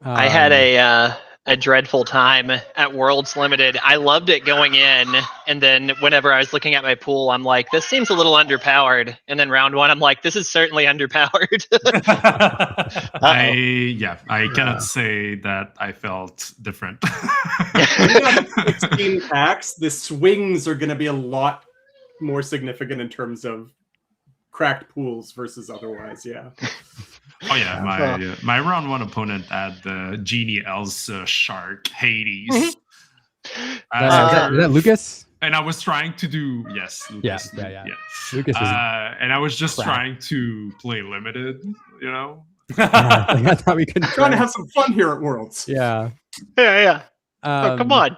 I had a dreadful time at Worlds Limited. I loved it going in, and then whenever I was looking at my pool, I'm like, this seems a little underpowered. And then round 1, I'm like, this is certainly underpowered. I cannot say that I felt different. 16 packs, the swings are going to be a lot more significant in terms of cracked pools versus otherwise. Yeah. Oh yeah, my round 1 opponent had the Genie Elsa Shark Hades. Is that Lucas? And I was trying to do Lucas. Yeah. Lucas is and I was just trying to play Limited, you know. I thought we could trying to have some fun here at Worlds. Yeah. Come on.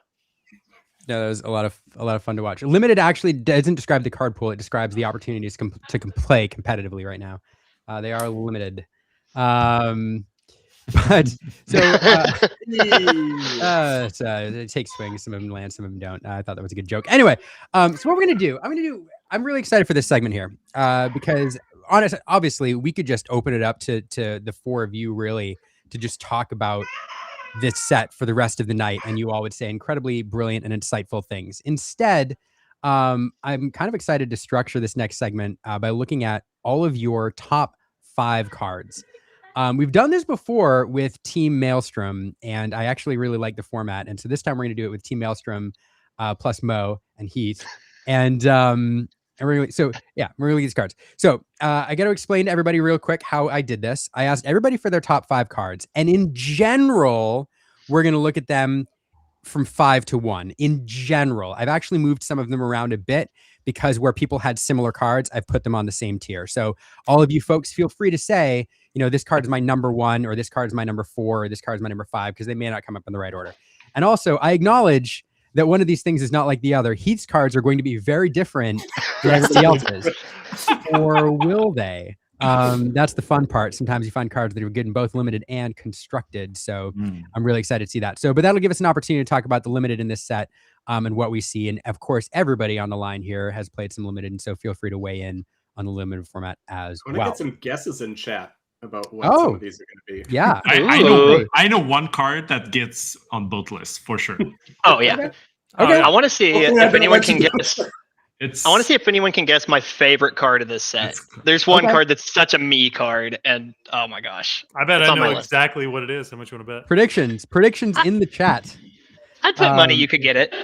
No, that was a lot of fun to watch. Limited actually doesn't describe the card pool; it describes the opportunities to play competitively right now. They are limited. But so it takes swings. Some of them land, some of them don't. I thought that was a good joke. Anyway, so what we're gonna do? I'm really excited for this segment here because obviously, we could just open it up to the 4 of you really to just talk about this set for the rest of the night, and you all would say incredibly brilliant and insightful things. Instead, I'm kind of excited to structure this next segment by looking at all of your top 5 cards. We've done this before with Team Maelstrom, and I actually really like the format. And so this time we're going to do it with Team Maelstrom plus Mo and Heath. And we're going to get these cards. So I got to explain to everybody real quick how I did this. I asked everybody for their top 5 cards. And in general, we're going to look at them from 5 to 1. In general, I've actually moved some of them around a bit because where people had similar cards, I've put them on the same tier. So all of you folks feel free to say, this card is my number 1, or this card is my number 4, or this card is my number 5, because they may not come up in the right order. And also, I acknowledge that one of these things is not like the other. Heath's cards are going to be very different than everybody else's. Or will they? That's the fun part. Sometimes you find cards that are good in both limited and constructed. So I'm really excited to see that. But that'll give us an opportunity to talk about the limited in this set and what we see. And of course, everybody on the line here has played some limited. And so feel free to weigh in on the limited format as well. I want to get some guesses in chat about what some of these are going to be. Yeah. I know one card that gets on both lists for sure. Oh, yeah. Okay. I want to see if anyone can guess. I want to see if anyone can guess my favorite card of this set. There's one card that's such a me card, and oh my gosh. I bet I know exactly what it is. How much you want to bet? Predictions in the chat. I'd put money you could get it.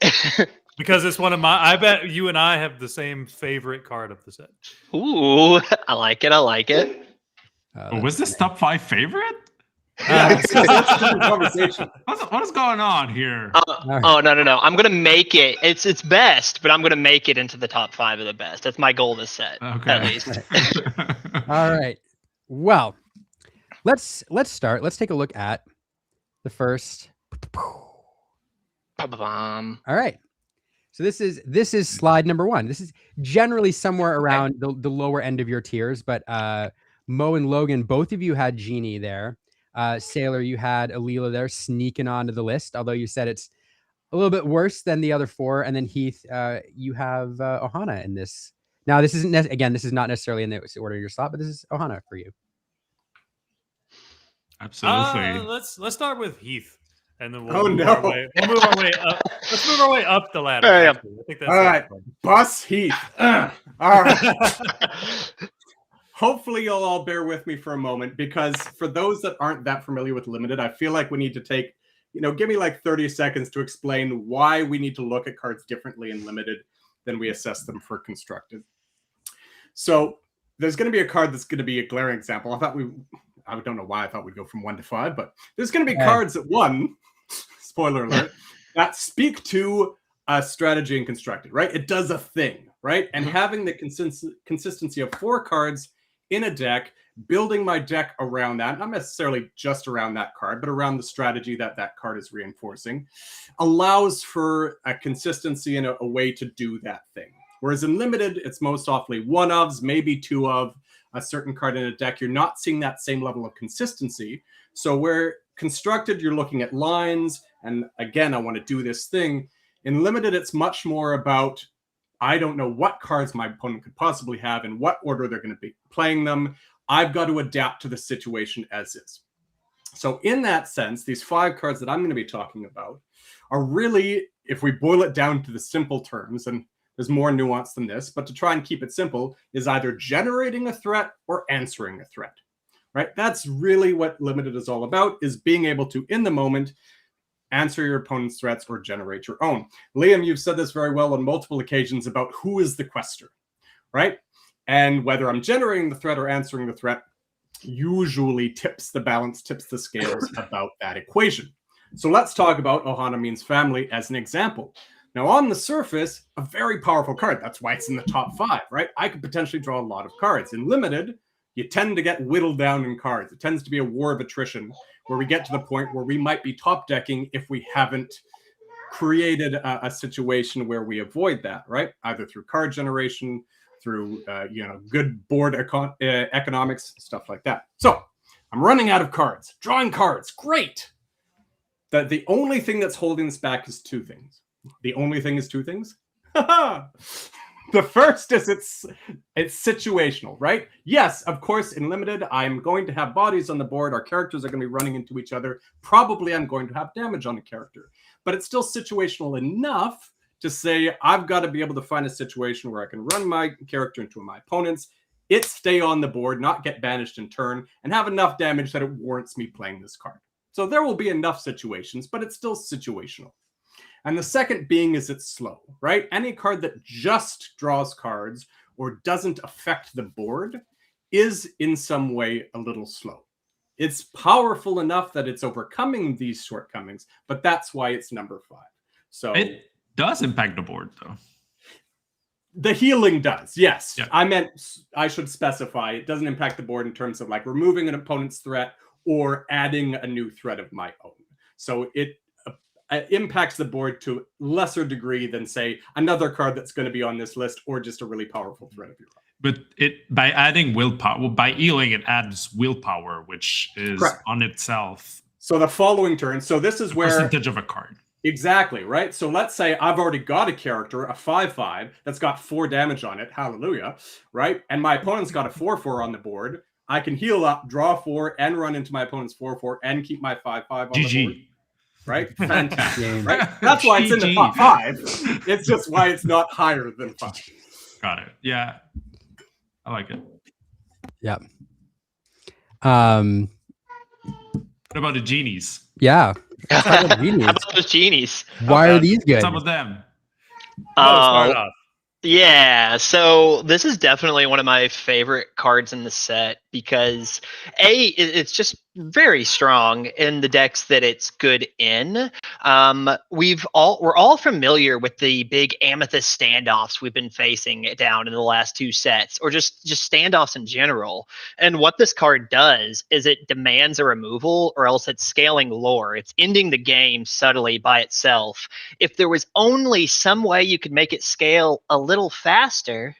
Because it's one of my. I bet you and I have the same favorite card of the set. Ooh, I like it. Was this top 5 favorite? Yeah, that's a different conversation. What is going on here? Oh no! I'm gonna make it. It's best, but I'm gonna make it into the top 5 of the best. That's my goal this set, at least. All right. Well, let's start. Let's take a look at the first. All right. So this is slide number 1. This is generally somewhere around the lower end of your tiers, but Mo and Logan, both of you had Genie there. Sailor, you had Alila there sneaking onto the list, although you said it's a little bit worse than the other 4. And then Heath, you have Ohana in this. Now, this isn't this is not necessarily in the order of your slot, but this is Ohana for you. Absolutely. Let's start with Heath, and then we'll move our way up. Let's move our way up the ladder. I think that's all right. Bus Heath. All right. Hopefully you'll all bear with me for a moment, because for those that aren't that familiar with limited, I feel like we need to take, give me like 30 seconds to explain why we need to look at cards differently in limited than we assess them for constructed. So there's going to be a card that's going to be a glaring example. I don't know why I thought we'd go from 1 to 5, but there's going to be cards at 1, spoiler alert, that speak to a strategy in constructed, right? It does a thing. right? And having the consistency of 4 cards in a deck, building my deck around that, not necessarily just around that card, but around the strategy that that card is reinforcing, allows for a consistency and a way to do that thing. Whereas in limited, it's most often 1-ofs, maybe 2 of a certain card in a deck. You're not seeing that same level of consistency. So where constructed, you're looking at lines, and again, I want to do this thing. In limited, it's much more about, I don't know what cards my opponent could possibly have and what order they're going to be playing them. I've got to adapt to the situation as is. So in that sense, these 5 cards that I'm going to be talking about are really, if we boil it down to the simple terms, and there's more nuance than this, but to try and keep it simple, is either generating a threat or answering a threat, right? That's really what limited is all about, is being able to, in the moment, answer your opponent's threats or generate your own. Liam, you've said this very well on multiple occasions about who is the quester, right? And whether I'm generating the threat or answering the threat usually tips the balance, tips the scales about that equation. So let's talk about Ohana Means Family as an example. Now, on the surface, a very powerful card. That's why it's in the top 5, right? I could potentially draw a lot of cards. In limited, you tend to get whittled down in cards. It tends to be a war of attrition where we get to the point where we might be top decking if we haven't created a situation where we avoid that, right? Either through card generation, through good board economics, stuff like that. So I'm running out of cards, drawing cards, great. The only thing that's holding this back is 2 things. The only thing is 2 things. The first is it's situational, right? Yes, of course, in limited, I'm going to have bodies on the board. Our characters are going to be running into each other. Probably I'm going to have damage on a character, but it's still situational enough to say I've got to be able to find a situation where I can run my character into my opponent's, it stay on the board, not get banished in turn, and have enough damage that it warrants me playing this card. So there will be enough situations, but it's still situational. And the second being is it's slow, right? Any card that just draws cards or doesn't affect the board is in some way a little slow. It's powerful enough that it's overcoming these shortcomings, but that's why it's number 5. So it does impact the board, though. The healing does, yes. Yeah. I should specify, it doesn't impact the board in terms of like removing an opponent's threat or adding a new threat of my own. So it impacts the board to lesser degree than, say, another card that's going to be on this list or just a really powerful threat of your own. But by adding willpower, by healing, it adds willpower, which is correct on itself. So the following turn, so this is where percentage of a card. Exactly, right? So let's say I've already got a character, a 5/5, that's got 4 damage on it, hallelujah, right? And my opponent's got a 4/4 on the board. I can heal up, draw 4, and run into my opponent's 4/4 and keep my 5/5 on the board. Right? Fantastic. Right? That's why it's in the top 5. It's just why it's not higher than 5. Got it. Yeah. I like it. Yeah. What about the genies? Yeah. How about those genies? Why are these good? Some of them. Yeah, so this is definitely one of my favorite cards in the set because it's just very strong in the decks that it's good in. We're all familiar with the big Amethyst standoffs we've been facing down in the last 2 sets, or just standoffs in general. And what this card does is it demands a removal, or else it's scaling lore. It's ending the game subtly by itself. If there was only some way you could make it scale a little faster,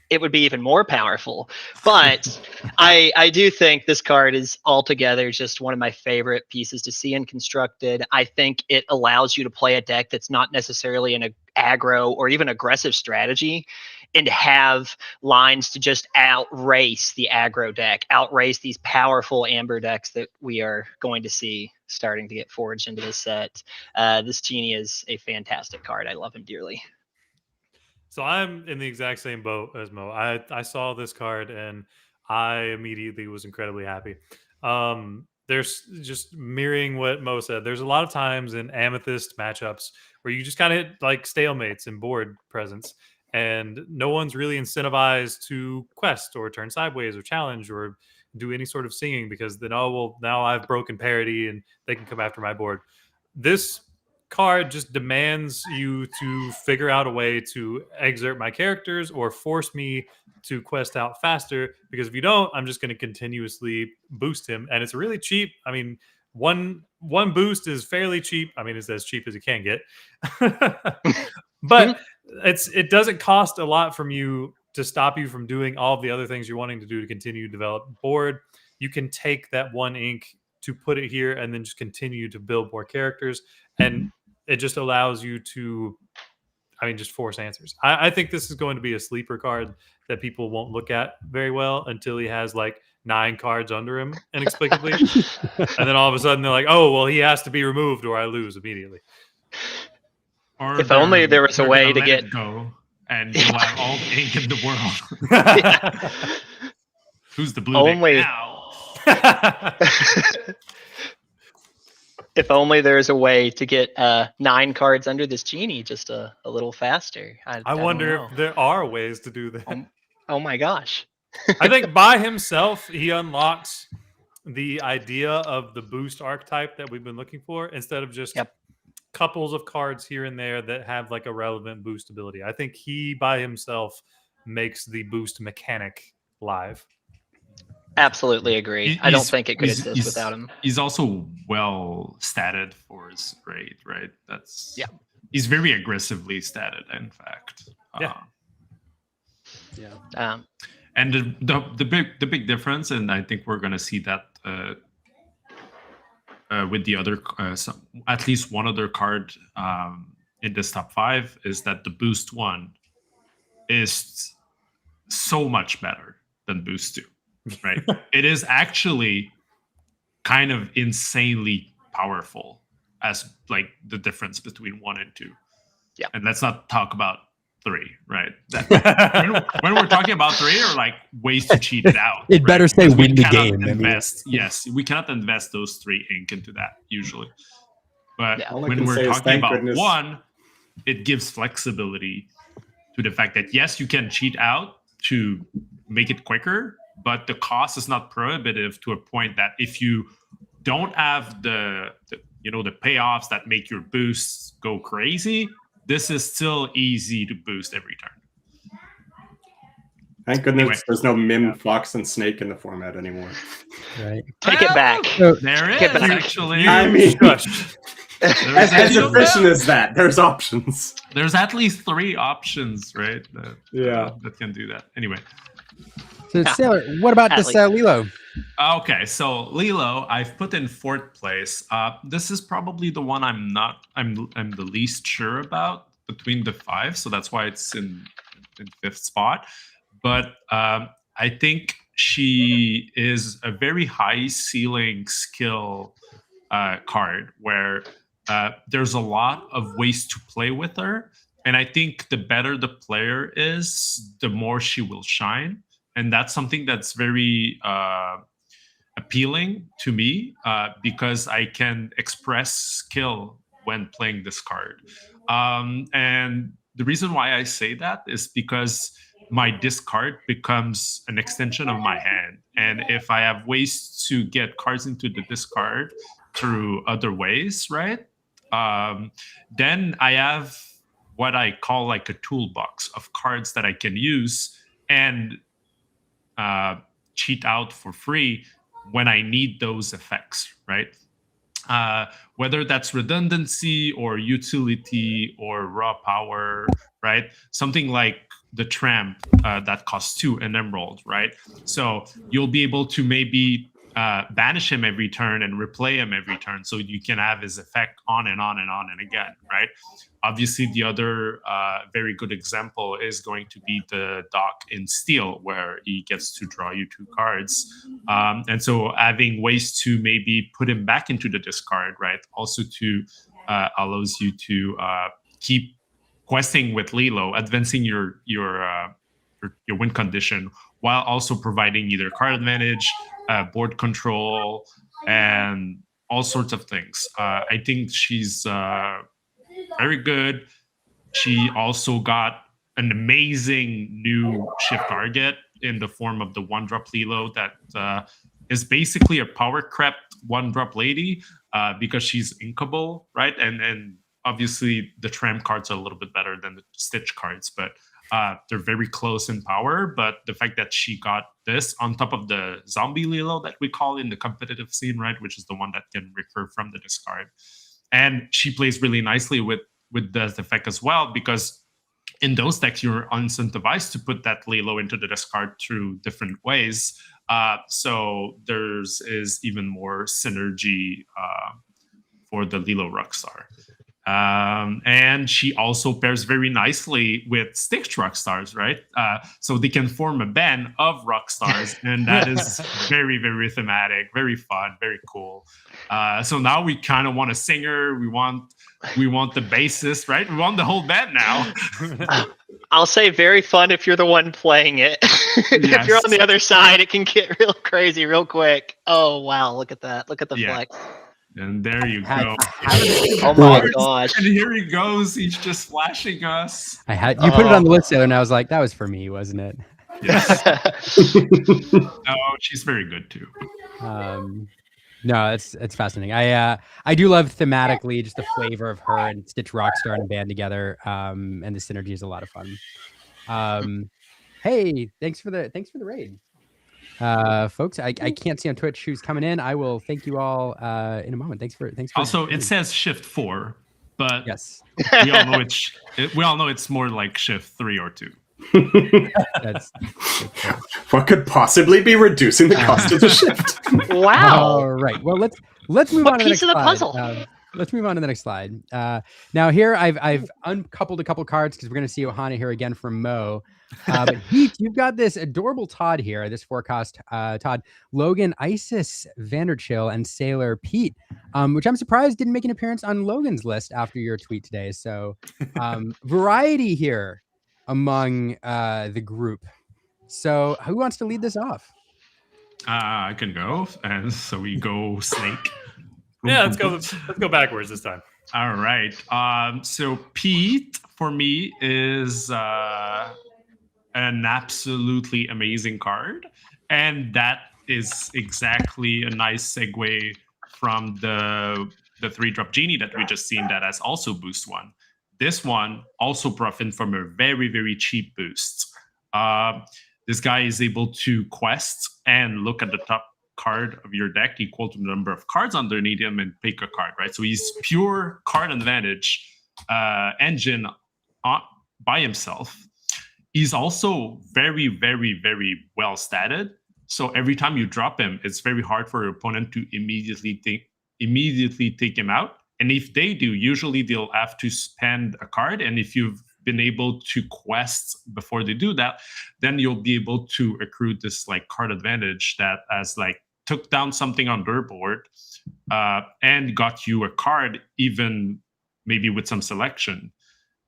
it would be even more powerful. But I do think this card is altogether just one of my favorite pieces to see in Constructed. I think it allows you to play a deck that's not necessarily an aggro or even aggressive strategy, and have lines to just outrace the aggro deck, outrace these powerful amber decks that we are going to see starting to get forged into this set. This Genie is a fantastic card. I love him dearly. So I'm in the exact same boat as Mo. I saw this card and I immediately was incredibly happy. There's just mirroring what Mo said. There's a lot of times in Amethyst matchups where you just kind of hit like stalemates in board presence, and no one's really incentivized to quest or turn sideways or challenge or do any sort of singing, because then, oh, well, now I've broken parity and they can come after my board. This card just demands you to figure out a way to exert my characters or force me to quest out faster, because if you don't, I'm just going to continuously boost him, and it's really cheap. I mean, one boost is fairly cheap. I mean, it's as cheap as you can get. But it doesn't cost a lot from you to stop you from doing all of the other things you're wanting to do to continue to develop board. You can take that 1 ink to put it here and then just continue to build more characters, and it just allows you to, I mean, just force answers. I think this is going to be a sleeper card that people won't look at very well until he has like 9 cards under him inexplicably. And then all of a sudden they're like, oh, well, he has to be removed or I lose immediately. Or if only there was a way to get go and you'll have all the ink in the world. Who's the blue only now? If only there's a way to get 9 cards under this genie just a little faster. I wonder if there are ways to do that. Oh my gosh. I think by himself, he unlocks the idea of the boost archetype that we've been looking for, instead of just couples of cards here and there that have like a relevant boost ability. I think he by himself makes the boost mechanic live. Absolutely agree. I don't think it could exist without him. He's also well statted for his raid, right? He's very aggressively statted, in fact. And the big difference, and I think we're going to see that with the other, at least one other card in this top 5, is that the boost 1 is so much better than boost 2. Right, it is actually kind of insanely powerful as like the difference between 1 and 2. Yeah, and let's not talk about 3. Right, when we're talking about 3, or like ways to cheat it out. It better say win the game. Yes, we cannot invest those 3 ink into that usually. But when we're talking about 1, it gives flexibility to the fact that yes, you can cheat out to make it quicker. But the cost is not prohibitive to a point that if you don't have the payoffs that make your boosts go crazy, this is still easy to boost every turn. Thank goodness there's no Mim, Fox, and Snake in the format anymore. Right. Take it back. So, there is actually. I mean, as efficient as that, there's options. There's at least 3 options, right? That can do that. Anyway. So, Sailor, what about this Lilo? Okay, so Lilo, I've put in 4th place. This is probably the one I'm the least sure about between the 5, so that's why it's in 5th spot. But I think she is a very high ceiling skill card where there's a lot of ways to play with her, and I think the better the player is, the more she will shine. And that's something that's very appealing to me because I can express skill when playing this card. And the reason why I say that is because my discard becomes an extension of my hand. And if I have ways to get cards into the discard through other ways, right? Then I have what I call like a toolbox of cards that I can use and cheat out for free when I need those effects, right? Whether that's redundancy or utility or raw power, right? Something like the tramp that costs 2 an emerald, right? So you'll be able to maybe banish him every turn and replay him every turn, so you can have his effect on and on and on and again, right? Obviously, the other very good example is going to be the Doc in Steel, where he gets to draw you 2 cards. And so having ways to maybe put him back into the discard, right? Also to allows you to keep questing with Lilo, advancing your win condition, while also providing either card advantage, board control, and all sorts of things. I think she's very good. She also got an amazing new shift target in the form of the 1-drop Lilo that is basically a power crept 1-drop lady because she's inkable, right? And obviously the Tram cards are a little bit better than the Stitch cards, but they're very close in power. But the fact that she got this on top of the zombie Lilo that we call in the competitive scene, right, which is the one that can recur from the discard, and she plays really nicely with this effect as well, because in those decks you're incentivized to put that Lilo into the discard through different ways. So there's is even more synergy for the Lilo Rockstar. And she also pairs very nicely with Stitch Rockstars, right? So they can form a band of Rockstars, and that is very, very thematic, very fun, very cool. So now we kind of want a singer, we want the bassist, right? We want the whole band now. I'll say very fun if you're the one playing it. If you're on the other side, it can get real crazy real quick. Oh wow, look at that. Look at the flex. And there you go. Oh my gosh. And here he goes. He's just flashing us. You put it on the list there, and I was like, that was for me, wasn't it? Yes. No, she's very good too. No, it's fascinating. I do love thematically just the flavor of her and Stitch Rockstar and a band together. And the synergy is a lot of fun. Hey, thanks for the raid. Folks, I can't see on Twitch who's coming in. I will thank you all in a moment. Thanks for also it says shift 4, but yes, we all know it's more like shift 3 or 2. That's what could possibly be reducing the cost of the shift? Wow. All right. Well, let's move on to the next slide. Puzzle? Let's move on to the next slide. Now here I've uncoupled a couple cards because we're going to see Ohana here again from Mo. But Heath, you've got this adorable Todd here, this forecast Todd, Logan, Isis, Vanderchill, and Sailor Pete, which I'm surprised didn't make an appearance on Logan's list after your tweet today. So variety here among the group. So who wants to lead this off? I can go, and so we go Snake. Yeah, let's go backwards this time. All right. So Pete for me is an absolutely amazing card, and that is exactly a nice segue from the 3-drop Genie that we just seen that has also boost 1. This one also profit from a very, very cheap boost. This guy is able to quest and look at the top card of your deck equal to the number of cards underneath him and pick a card, right? So he's pure card advantage engine by himself. He's also very, very, very well statted. So every time you drop him, it's very hard for your opponent to immediately take him out. And if they do, usually they'll have to spend a card. And if you've been able to quest before they do that, then you'll be able to accrue this like card advantage that has like took down something on their board and got you a card, even maybe with some selection.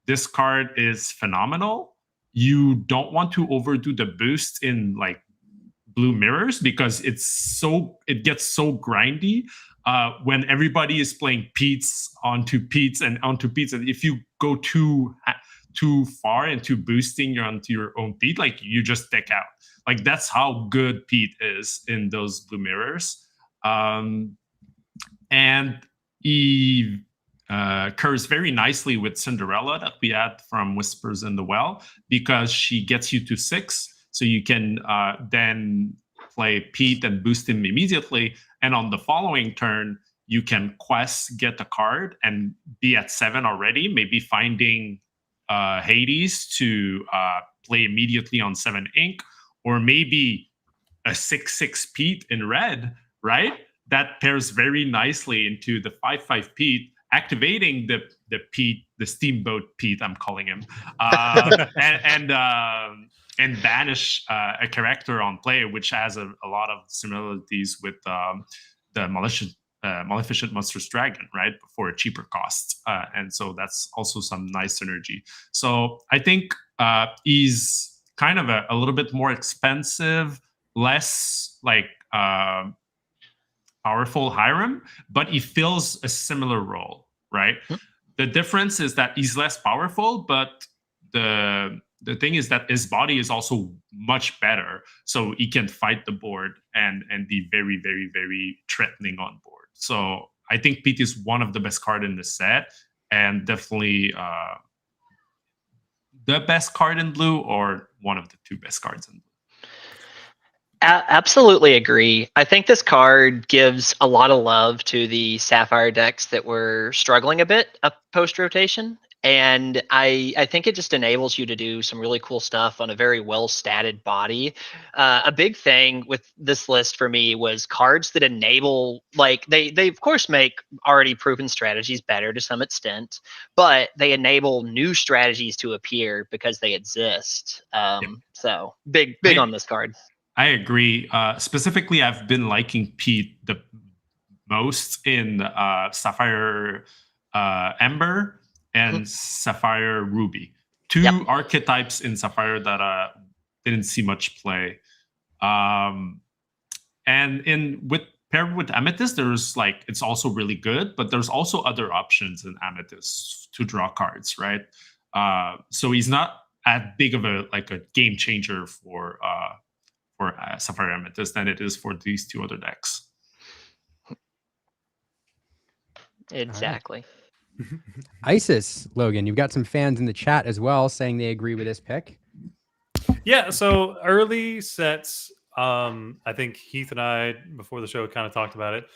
This card is phenomenal. You don't want to overdo the boost in like blue mirrors because it gets so grindy when everybody is playing Pete's onto Pete's and onto Pete's. And if you go too far into boosting onto your own Pete, like you just deck out. Like that's how good Pete is in those blue mirrors. And he curves very nicely with Cinderella that we had from Whispers in the Well, because she gets you to 6. So you can then play Pete and boost him immediately. And on the following turn, you can quest, get a card, and be at 7 already, maybe finding Hades to play immediately on 7 ink, or maybe a 6/6 Pete in red, right? That pairs very nicely into the 5/5 Pete, activating the Pete, the Steamboat Pete, I'm calling him, and banish a character on play, which has a lot of similarities with the Maleficent Monstrous Dragon, right? For a cheaper cost. And so that's also some nice synergy. So I think he's kind of a little bit more expensive, less like powerful Hiram, but he fills a similar role, right? Mm-hmm. The difference is that he's less powerful, but the thing is that his body is also much better. So he can fight the board and be very, very, very threatening on board. So I think Pete is one of the best cards in the set. and definitely the best card in blue or one of the 2 best cards in blue. Absolutely agree. I think this card gives a lot of love to the Sapphire decks that were struggling a bit up post rotation. And I think it just enables you to do some really cool stuff on a very well statted body. A big thing with this list for me was cards that enable, like they of course make already proven strategies better to some extent, but they enable new strategies to appear because they exist. So big on this card. I agree. Specifically, I've been liking Pete the most in Sapphire Ember and Sapphire Ruby. 2 archetypes in Sapphire that didn't see much play. And paired with Amethyst, there's like, it's also really good, but there's also other options in Amethyst to draw cards, right? So he's not as big of a game changer for Sapphire Amethyst than it is for these 2 other decks. Exactly. Right. Isis, Logan, you've got some fans in the chat as well saying they agree with this pick. Yeah, so early sets, I think Heath and I, before the show, kind of talked about it.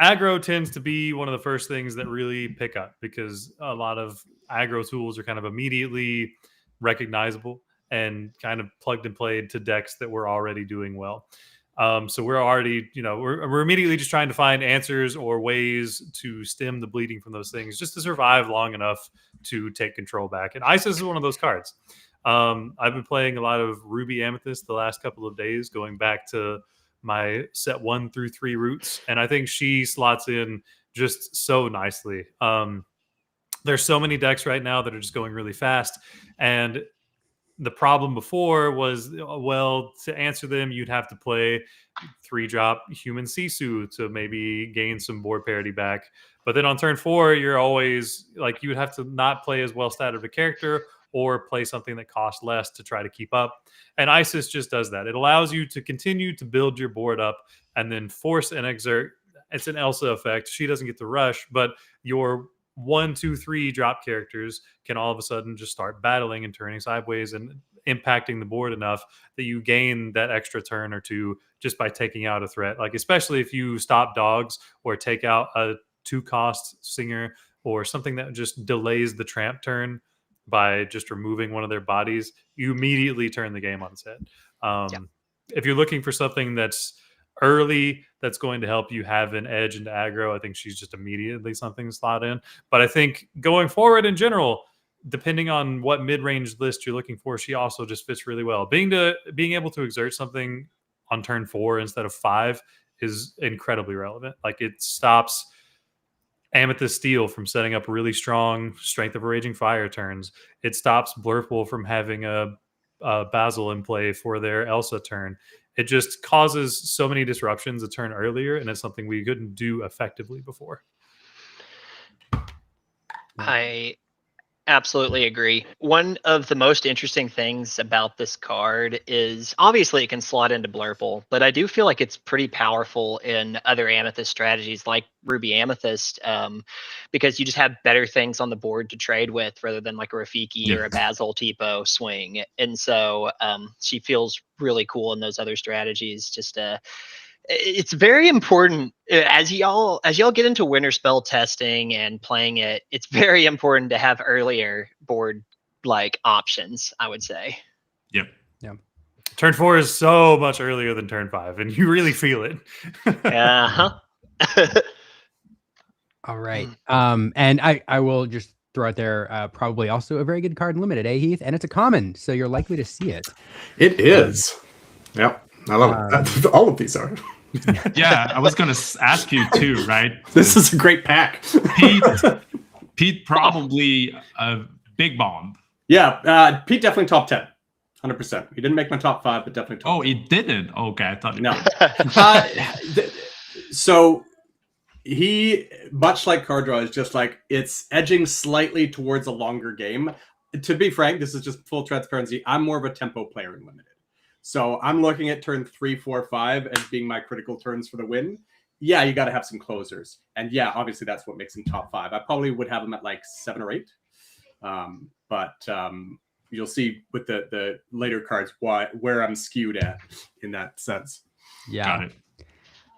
Aggro tends to be one of the first things that really pick up because a lot of aggro tools are kind of immediately recognizable and kind of plugged and played to decks that were already doing well. So we're already, we're immediately just trying to find answers or ways to stem the bleeding from those things just to survive long enough to take control back. And Isis is one of those cards. I've been playing a lot of Ruby Amethyst the last couple of days, going back to my set 1 through 3 roots. And I think she slots in just so nicely. There's so many decks right now that are just going really fast. And the problem before was, well, to answer them, you'd have to play 3-drop Human Sisu to maybe gain some board parity back. But then on turn 4, you're always like, you would have to not play as well statted of a character or play something that costs less to try to keep up. And Isis just does that. It allows you to continue to build your board up and then force and exert. It's an Elsa effect. She doesn't get the rush, but your 1, 2, 3 drop characters can all of a sudden just start battling and turning sideways and impacting the board enough that you gain that extra turn or 2 just by taking out a threat. Like, especially if you stop dogs or take out a 2-cost singer or something that just delays the tramp turn by just removing one of their bodies, you immediately turn the game on its head. If you're looking for something that's early that's going to help you have an edge into aggro, I think she's just immediately something to slot in. But I think going forward in general, depending on what mid-range list you're looking for, she also just fits really well. Being able to exert something on turn 4 instead of 5 is incredibly relevant. Like, it stops Amethyst Steel from setting up really strong Strength of a Raging Fire turns. It stops Blurple from having a Basil in play for their Elsa turn. It just causes so many disruptions a turn earlier, and it's something we couldn't do effectively before. I absolutely agree. One of the most interesting things about this card is obviously it can slot into Blurple, but I do feel like it's pretty powerful in other Amethyst strategies like Ruby Amethyst, because you just have better things on the board to trade with rather than like a Rafiki or a Basil tipo swing. And so she feels really cool in those other strategies. Just it's very important as y'all get into Winterspell testing and playing it. It's very important to have earlier board like options, I would say. Yep. Yeah. Turn 4 is so much earlier than turn 5, and you really feel it. All right. And I will just throw out there, probably also a very good card in Limited, Heath? And it's a common, so you're likely to see it. It is. Yep. I love it. All of these are. Yeah, I was going to ask you too, right? This is a great pack. Pete probably a big bomb. Yeah, Pete definitely top 10. 100%. He didn't make my top 5, but definitely top 10. He didn't? Okay, I thought he No. So he, much like card draw, is just like, it's edging slightly towards a longer game. To be frank, this is just full transparency. I'm more of a tempo player in Limited. So I'm looking at turn 3, 4, 5 as being my critical turns for the win. yeah, you got to have some closers. And yeah, obviously that's what makes him top 5. I probably would have him at like 7 or 8. But you'll see with the later cards where I'm skewed at in that sense. Yeah. Got it.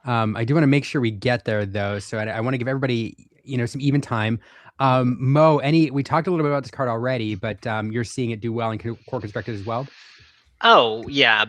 I do want to make sure we get there though. So I want to give everybody, some even time. Mo, we talked a little bit about this card already, but you're seeing it do well in Core Constructed as well. Oh yeah,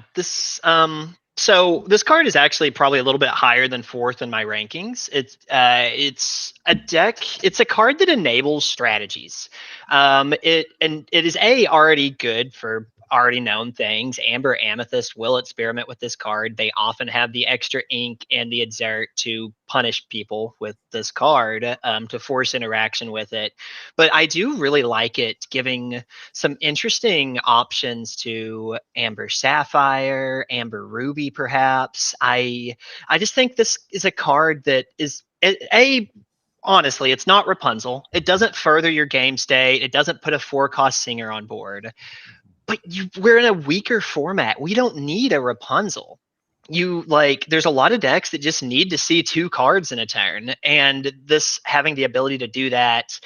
so this card is actually probably a little bit higher than 4th in my rankings. It's a deck. It's a card that enables strategies. It is already good for already known things. Amber Amethyst will experiment with this card. They often have the extra ink and the exert to punish people with this card, to force interaction with it. But I do really like it giving some interesting options to Amber Sapphire, Amber Ruby, perhaps. I just think this is a card that is honestly, it's not Rapunzel. It doesn't further your game state. It doesn't put a 4-cost singer on board. But we're in a weaker format. We don't need a Rapunzel. There's a lot of decks that just need to see 2 cards in a turn, and this having the ability to do that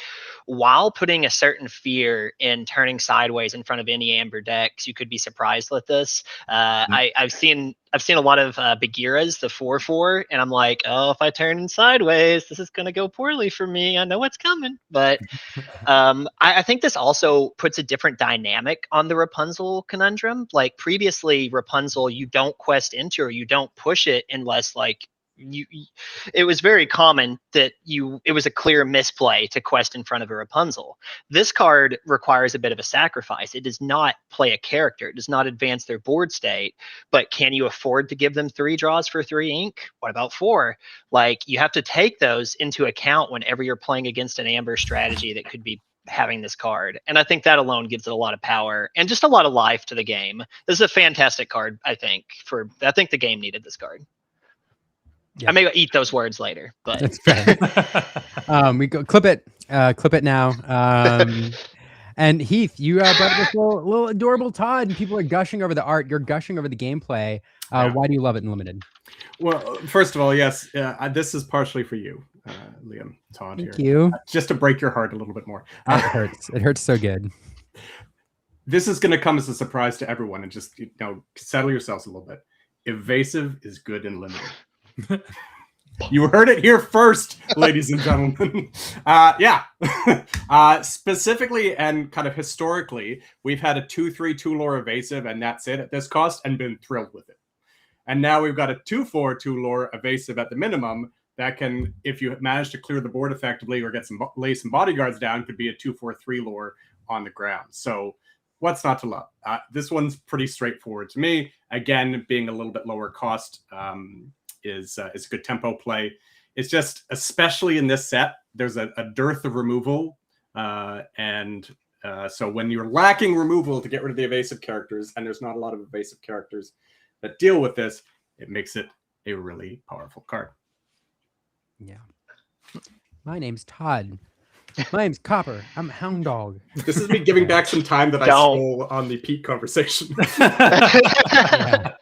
while putting a certain fear in turning sideways in front of any Amber decks. You could be surprised with this. I've seen a lot of Bagheera's, the 4/4, and I'm like, oh, if I turn in sideways, this is gonna go poorly for me. I know what's coming. But I think this also puts a different dynamic on the Rapunzel conundrum. Like previously, Rapunzel, you don't quest into or you don't push it unless it was very common that it was a clear misplay to quest in front of a Rapunzel. This card requires a bit of a sacrifice. It does not play a character. It does not advance their board state. But can you afford to give them 3 draws for 3 ink? What about 4? You have to take those into account whenever you're playing against an Amber strategy that could be having this card. And I think that alone gives it a lot of power and just a lot of life to the game. This is a fantastic card, I think. I think the game needed this card. Yeah. I may eat those words later, but that's fair. We go clip it now. And Heath, you brought this little adorable Todd, and people are gushing over the art. You're gushing over the gameplay. Why do you love it in Limited? Well, first of all, yes, this is partially for you, Liam, Todd. Thank you. Just to break your heart a little bit more. It hurts. It hurts so good. This is going to come as a surprise to everyone, and just settle yourselves a little bit. Evasive is good in Limited. You heard it here first, ladies and gentlemen. Specifically and kind of historically, we've had a 2/3 2-lore evasive, and that's it at this cost, and been thrilled with it. And now we've got a 2/4 2-lore evasive at the minimum that can, if you manage to clear the board effectively or lay some bodyguards down, could be a 2/4 3-lore on the ground. So what's not to love? This one's pretty straightforward to me. Again, being a little bit lower cost, is a good tempo play. It's just, especially in this set, there's a dearth of removal. So when you're lacking removal to get rid of the evasive characters, and there's not a lot of evasive characters that deal with this, it makes it a really powerful card. Yeah. My name's Todd. My name's Copper. I'm a hound dog. This is me giving back some time that I stole on the Pete conversation. Yeah.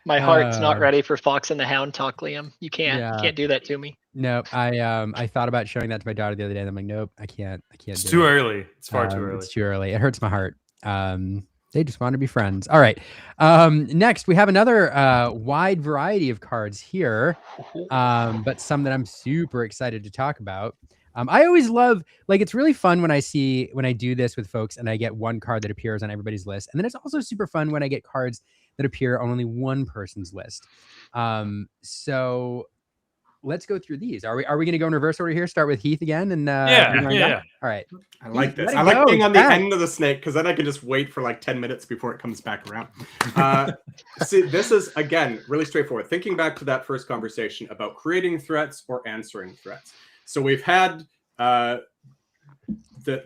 My heart's not ready for Fox and the Hound talk, Liam. You can't do that to me. No, I thought about showing that to my daughter the other day, and I'm like, nope, I can't. It's too early. It's far too early. It's too early. It hurts my heart. They just want to be friends. All right. Next, we have another wide variety of cards here, but some that I'm super excited to talk about. I always love, it's really fun when I do this with folks and I get one card that appears on everybody's list. And then it's also super fun when I get cards that appear on only one person's list. So let's go through these. Are we going to go in reverse order here? Start with Heath again? And yeah. All right. I like this. I like being on the end of the snake, because then I can just wait for 10 minutes before it comes back around. See, this is, again, really straightforward. Thinking back to that first conversation about creating threats or answering threats. So we've had the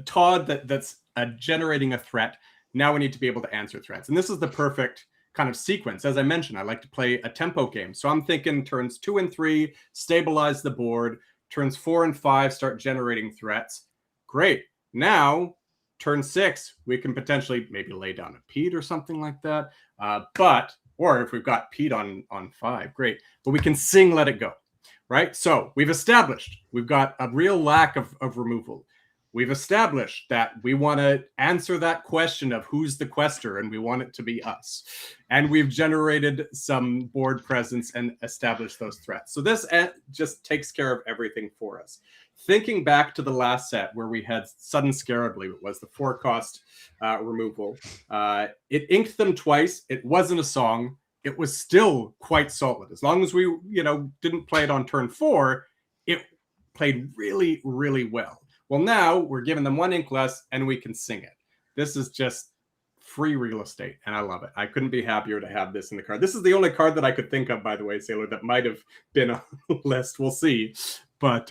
Todd that's generating a threat. Now we need to be able to answer threats. And this is the perfect kind of sequence. As I mentioned, I like to play a tempo game. So I'm thinking turns 2 and 3, stabilize the board. Turns 4 and 5, start generating threats. Great. Now, turn 6, we can potentially maybe lay down a Pete or something like that. Or if we've got Pete on 5, great. But we can sing Let It Go. right? So we've established we've got a real lack of removal. We've established that we want to answer that question of who's the quester, and we want it to be us. And we've generated some board presence and established those threats. So this just takes care of everything for us. Thinking back to the last set where we had Sudden Scare, I believe it was, the 4-cost removal. It inked them twice. It wasn't a song. It was still quite solid. As long as we, didn't play it on turn 4, it played really, really well. Well, now we're giving them 1 ink less and we can sing it. This is just free real estate, and I love it. I couldn't be happier to have this in the card. This is the only card that I could think of, by the way, Sailor, that might have been on the list. We'll see. But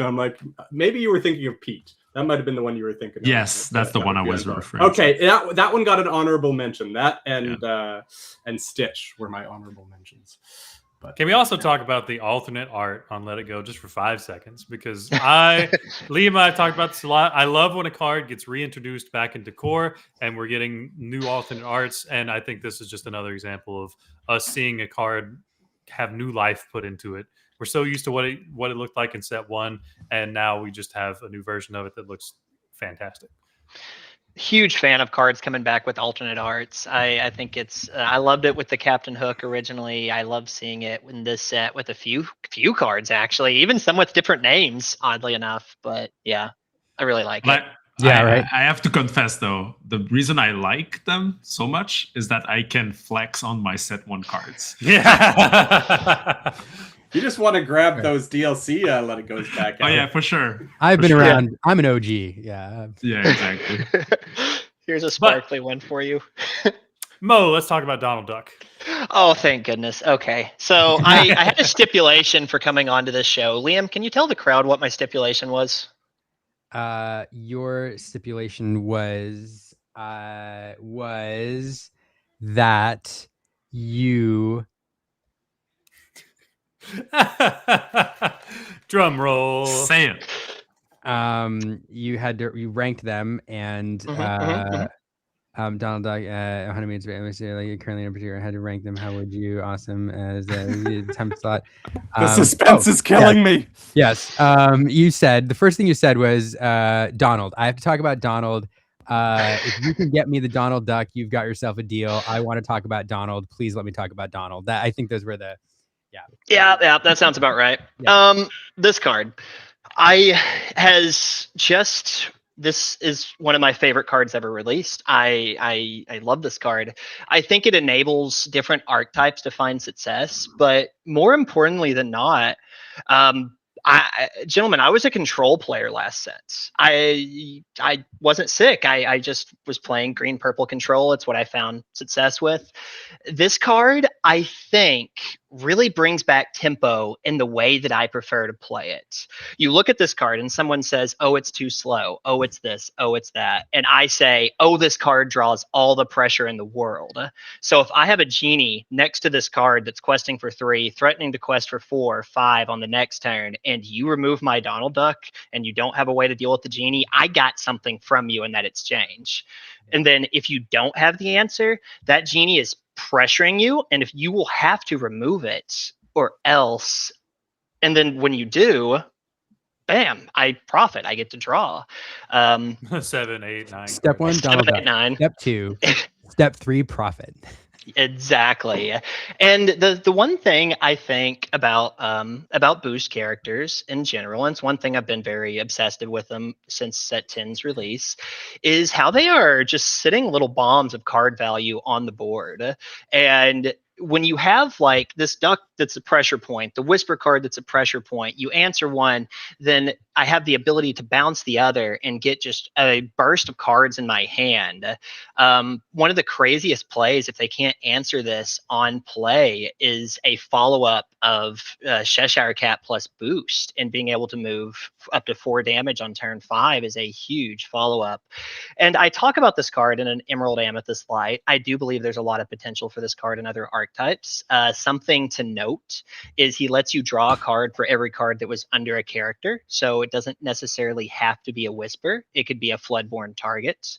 maybe you were thinking of Pete. That might have been the one you were thinking of. Yes, that's the one I was referring to. Okay, that one got an honorable mention. That and Stitch were my honorable mentions. But, can we also talk about the alternate art on Let It Go just for 5 seconds? Because Liam and I talked about this a lot. I love when a card gets reintroduced back into core and we're getting new alternate arts. And I think this is just another example of us seeing a card have new life put into it. We're so used to what it looked like in set 1, and now we just have a new version of it that looks fantastic. Huge fan of cards coming back with alternate arts. I think it's I loved it with the Captain Hook originally. I love seeing it in this set with a few cards, actually, even some with different names, oddly enough. But yeah, I really like it. Yeah, right. I have to confess, though, the reason I like them so much is that I can flex on my set 1 cards. Yeah. You just want to grab those DLC Let It Goes back out. Oh, yeah, for sure. I've been around. Yeah. I'm an OG. Yeah. Yeah, exactly. Here's a sparkly one for you. Mo, let's talk about Donald Duck. Oh, thank goodness. Okay. So I had a stipulation for coming onto this show. Liam, can you tell the crowd what my stipulation was? Your stipulation was that you drum roll. Say it. You ranked them, and Donald Duck, how many minutes like currently number 2, I had to rank them. How would you? Awesome as a time slot. The suspense is killing me. Yes. You said the first thing you said was Donald. I have to talk about Donald. If you can get me the Donald Duck, you've got yourself a deal. I want to talk about Donald. Please let me talk about Donald. I think those were the. Yeah, that sounds about right. Yeah. This card, this is one of my favorite cards ever released. I love this card. I think it enables different archetypes to find success, but more importantly than not, gentlemen, I was a control player last set. I wasn't sick. I just was playing green purple control. It's what I found success with. This card, I think, really brings back tempo in the way that I prefer to play it. You look at this card and someone says, oh, it's too slow. Oh, it's this. Oh, it's that. And I say, oh, this card draws all the pressure in the world. So if I have a genie next to this card that's questing for 3, threatening to quest for 4 or 5 on the next turn, and you remove my Donald Duck and you don't have a way to deal with the genie, I got something from you in that exchange. And then if you don't have the answer, that genie is pressuring you, and if you will have to remove it or else, and then when you do, bam, I profit. I get to draw. 7, 8, 9. Step 1, Donald Duck. 9. Step 2, step 3, profit. Exactly. And the one thing I think about boost characters in general, and it's one thing I've been very obsessed with them since set 10's release, is how they are just sitting little bombs of card value on the board. And when you have like this duck that's a pressure point, the whisper card that's a pressure point, you answer one, then I have the ability to bounce the other and get just a burst of cards in my hand. One of the craziest plays, if they can't answer this on play, is a follow-up of Cheshire Cat plus boost, and being able to move up to 4 damage on turn 5 is a huge follow-up. And I talk about this card in an Emerald Amethyst light. I do believe there's a lot of potential for this card in other archetypes. Something to note is he lets you draw a card for every card that was under a character. So it doesn't necessarily have to be a Whisper. It could be a Floodborn target.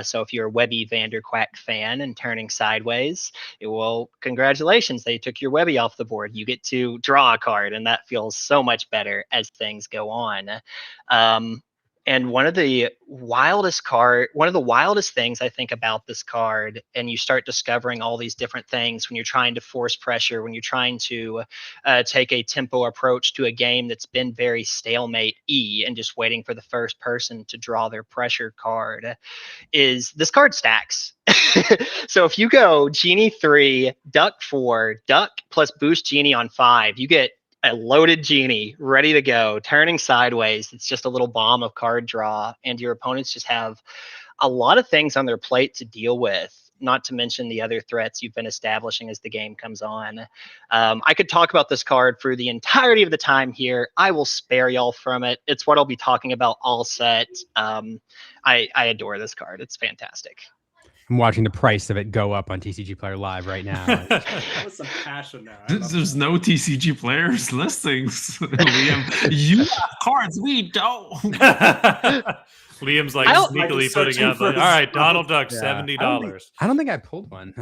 So if you're a Webby Vanderquack fan and turning sideways, well, congratulations, they took your Webby off the board. You get to draw a card, and that feels so much better as things go on. And one of the wildest things I think about this card, and you start discovering all these different things when you're trying to force pressure, when you're trying to take a tempo approach to a game that's been very stalemate-y and just waiting for the first person to draw their pressure card, is this card stacks. So if you go Genie 3, Duck 4, Duck plus Boost Genie on 5, you get a loaded Genie ready to go, turning sideways. It's just a little bomb of card draw, and your opponents just have a lot of things on their plate to deal with, not to mention the other threats you've been establishing as the game comes on. I could talk about this card for the entirety of the time here. I will spare y'all from it. It's what I'll be talking about all set. I adore this card. It's fantastic. I'm watching the price of it go up on TCG Player Live right now. With some passion now. There's no TCG Players listings. Liam, you have cards, we don't. Liam's like sneakily putting out all right, Donald Duck, $70. I don't think I pulled one.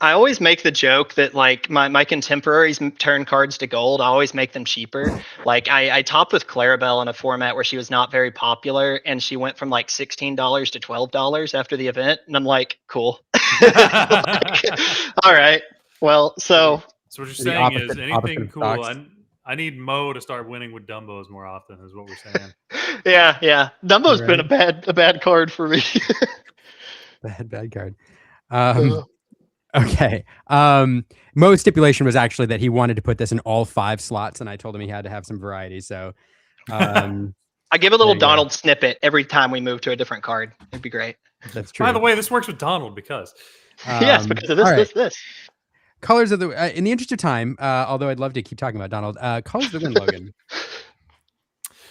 I always make the joke that like my contemporaries turn cards to gold. I always make them cheaper. Like I topped with Clarabelle in a format where she was not very popular, and she went from like $16 to $12 after the event. And I'm like, cool. Like, all right. Well, so what you're saying is anything cool. I need Mo to start winning with Dumbos more often, is what we're saying. Yeah. Dumbo's been a bad card for me. bad card. Okay. Mo's stipulation was actually that he wanted to put this in all 5 slots, and I told him he had to have some variety. So I give a little Donald snippet every time we move to a different card. It'd be great. That's true. By the way, this works with Donald because yes, because of this. Colors of the in the interest of time, although I'd love to keep talking about Donald, colors of the wind, Logan.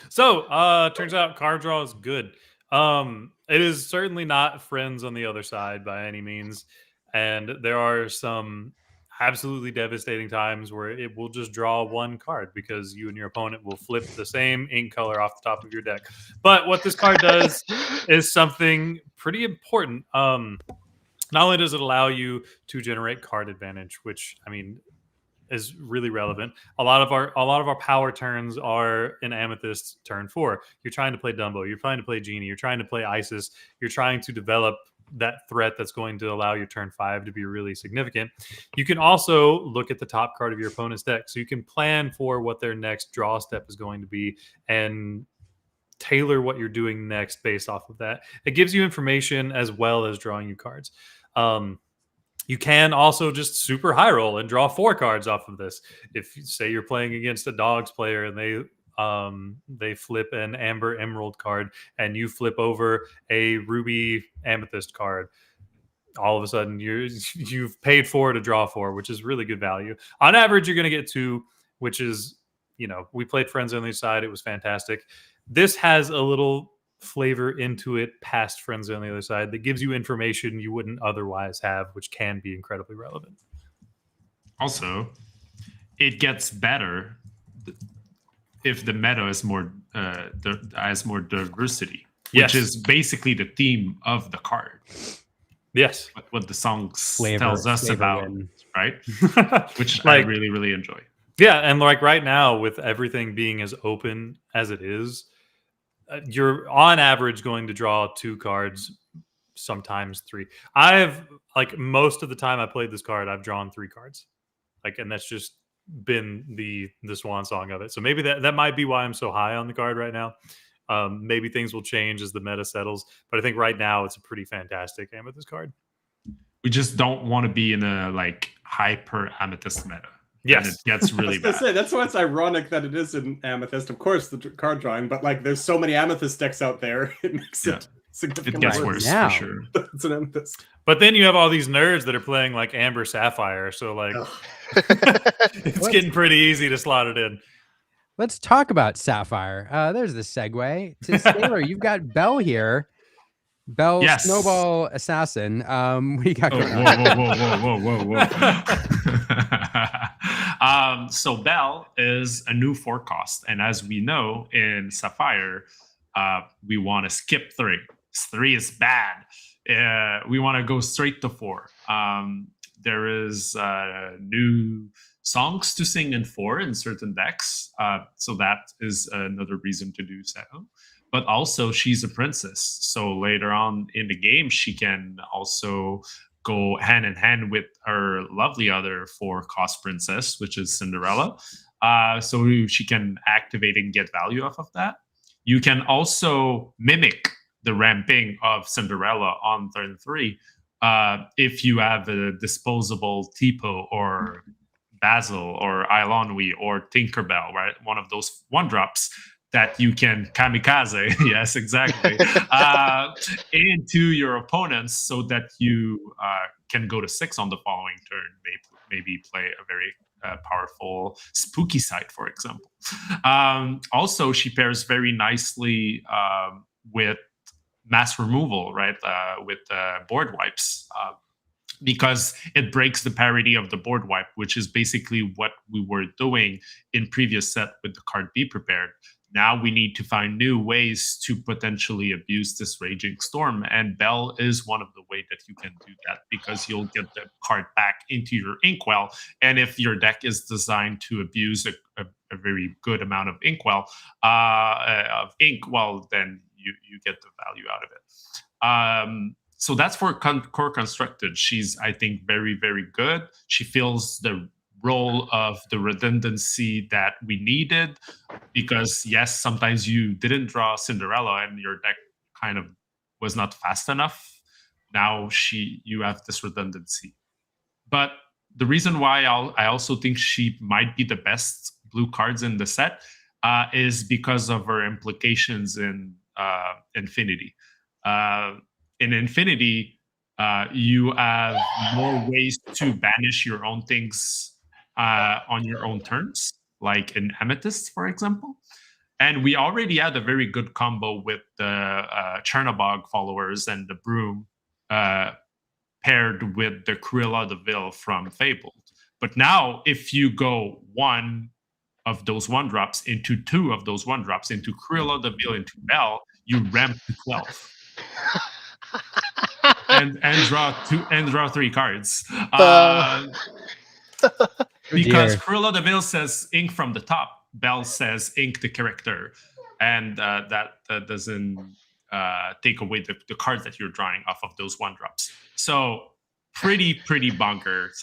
So turns out card draw is good. It is certainly not friends on the other side by any means. And there are some absolutely devastating times where it will just draw one card because you and your opponent will flip the same ink color off the top of your deck. But what this card does is something pretty important. Not only does it allow you to generate card advantage, which I mean is really relevant. A lot of our power turns are in Amethyst turn 4. You're trying to play Dumbo, you're trying to play Genie, you're trying to play Isis, you're trying to develop that threat that's going to allow your turn 5 to be really significant. You can also look at the top card of your opponent's deck, so you can plan for what their next draw step is going to be and tailor what you're doing next based off of that. It gives you information as well as drawing you cards. You can also just super high roll and draw 4 cards off of this. If you say you're playing against a Dogs player and they flip an Amber Emerald card and you flip over a Ruby Amethyst card, all of a sudden you've paid 4 to draw 4, which is really good value. On average, you're going to get 2, which is, we played Friends on the other side. It was fantastic. This has a little flavor into it past Friends on the other side that gives you information you wouldn't otherwise have, which can be incredibly relevant. Also, it gets better if the meta is has more diversity, which is basically the theme of the card. Yes, what the song tells us about, right? Which I really, really enjoy. Yeah, and like right now, with everything being as open as it is, you're on average going to draw 2 cards, sometimes 3. Most of the time I played this card, I've drawn 3 cards, and that's just been the swan song of it. So maybe that might be why I'm so high on the card right now. Maybe things will change as the meta settles, but I think right now it's a pretty fantastic Amethyst card. We just don't want to be in a hyper Amethyst meta. Yes, and it gets really bad. That's why it's ironic that it is in Amethyst. Of course, the card drawing, but there's so many Amethyst decks out there, it makes it significantly gets worse for sure. It's an Amethyst. But then you have all these nerds that are playing Amber Sapphire, so it's getting pretty easy to slot it in. Let's talk about Sapphire. There's the segue to Sailor. You've got Belle here. Belle, yes. Snowball Assassin. What do you got going on? Whoa. So Bell is a new 4 cost, and as we know in Sapphire, we want to skip 3. 3 is bad. We want to go straight to 4. There is new songs to sing in 4 in certain decks, so that is another reason to do so. But also, she's a princess, so later on in the game, she can also go hand in hand with her lovely other 4-cost princess, which is Cinderella. So she can activate and get value off of that. You can also mimic the ramping of Cinderella on turn 3 if you have a disposable Tipo or Basil or Eilonwy or Tinkerbell, right? One of those 1-drops that you can kamikaze, yes, exactly, into your opponents so that you can go to 6 on the following turn, maybe play a very powerful spooky side, for example. Also, she pairs very nicely with mass removal, right? With board wipes, because it breaks the parity of the board wipe, which is basically what we were doing in previous set with the card Be Prepared. Now we need to find new ways to potentially abuse this Raging Storm, and Bell is one of the ways that you can do that, because you'll get the card back into your Inkwell, and if your deck is designed to abuse a very good amount of Inkwell, well, then you get the value out of it. So that's for Core Constructed. She's, I think, very, very good. She fills the role of the redundancy that we needed, because yes, sometimes you didn't draw Cinderella and your deck kind of was not fast enough. Now you have this redundancy. But the reason why I also think she might be the best blue cards in the set is because of her implications in Infinity. In Infinity, you have more ways to banish your own things on your own terms, like in Amethyst, for example. And we already had a very good combo with the Chernobog followers and the Broom paired with the Cruella de Vil from Fabled. But now, if you go 1 of those 1-drops into 2 of those 1-drops into Cruella de Vil into Bell, you ramp to 12. and draw 3 cards. Because Cruella de Vil says ink from the top, Bell says ink the character, and that doesn't take away the cards that you're drawing off of those 1-drops. So pretty bonkers.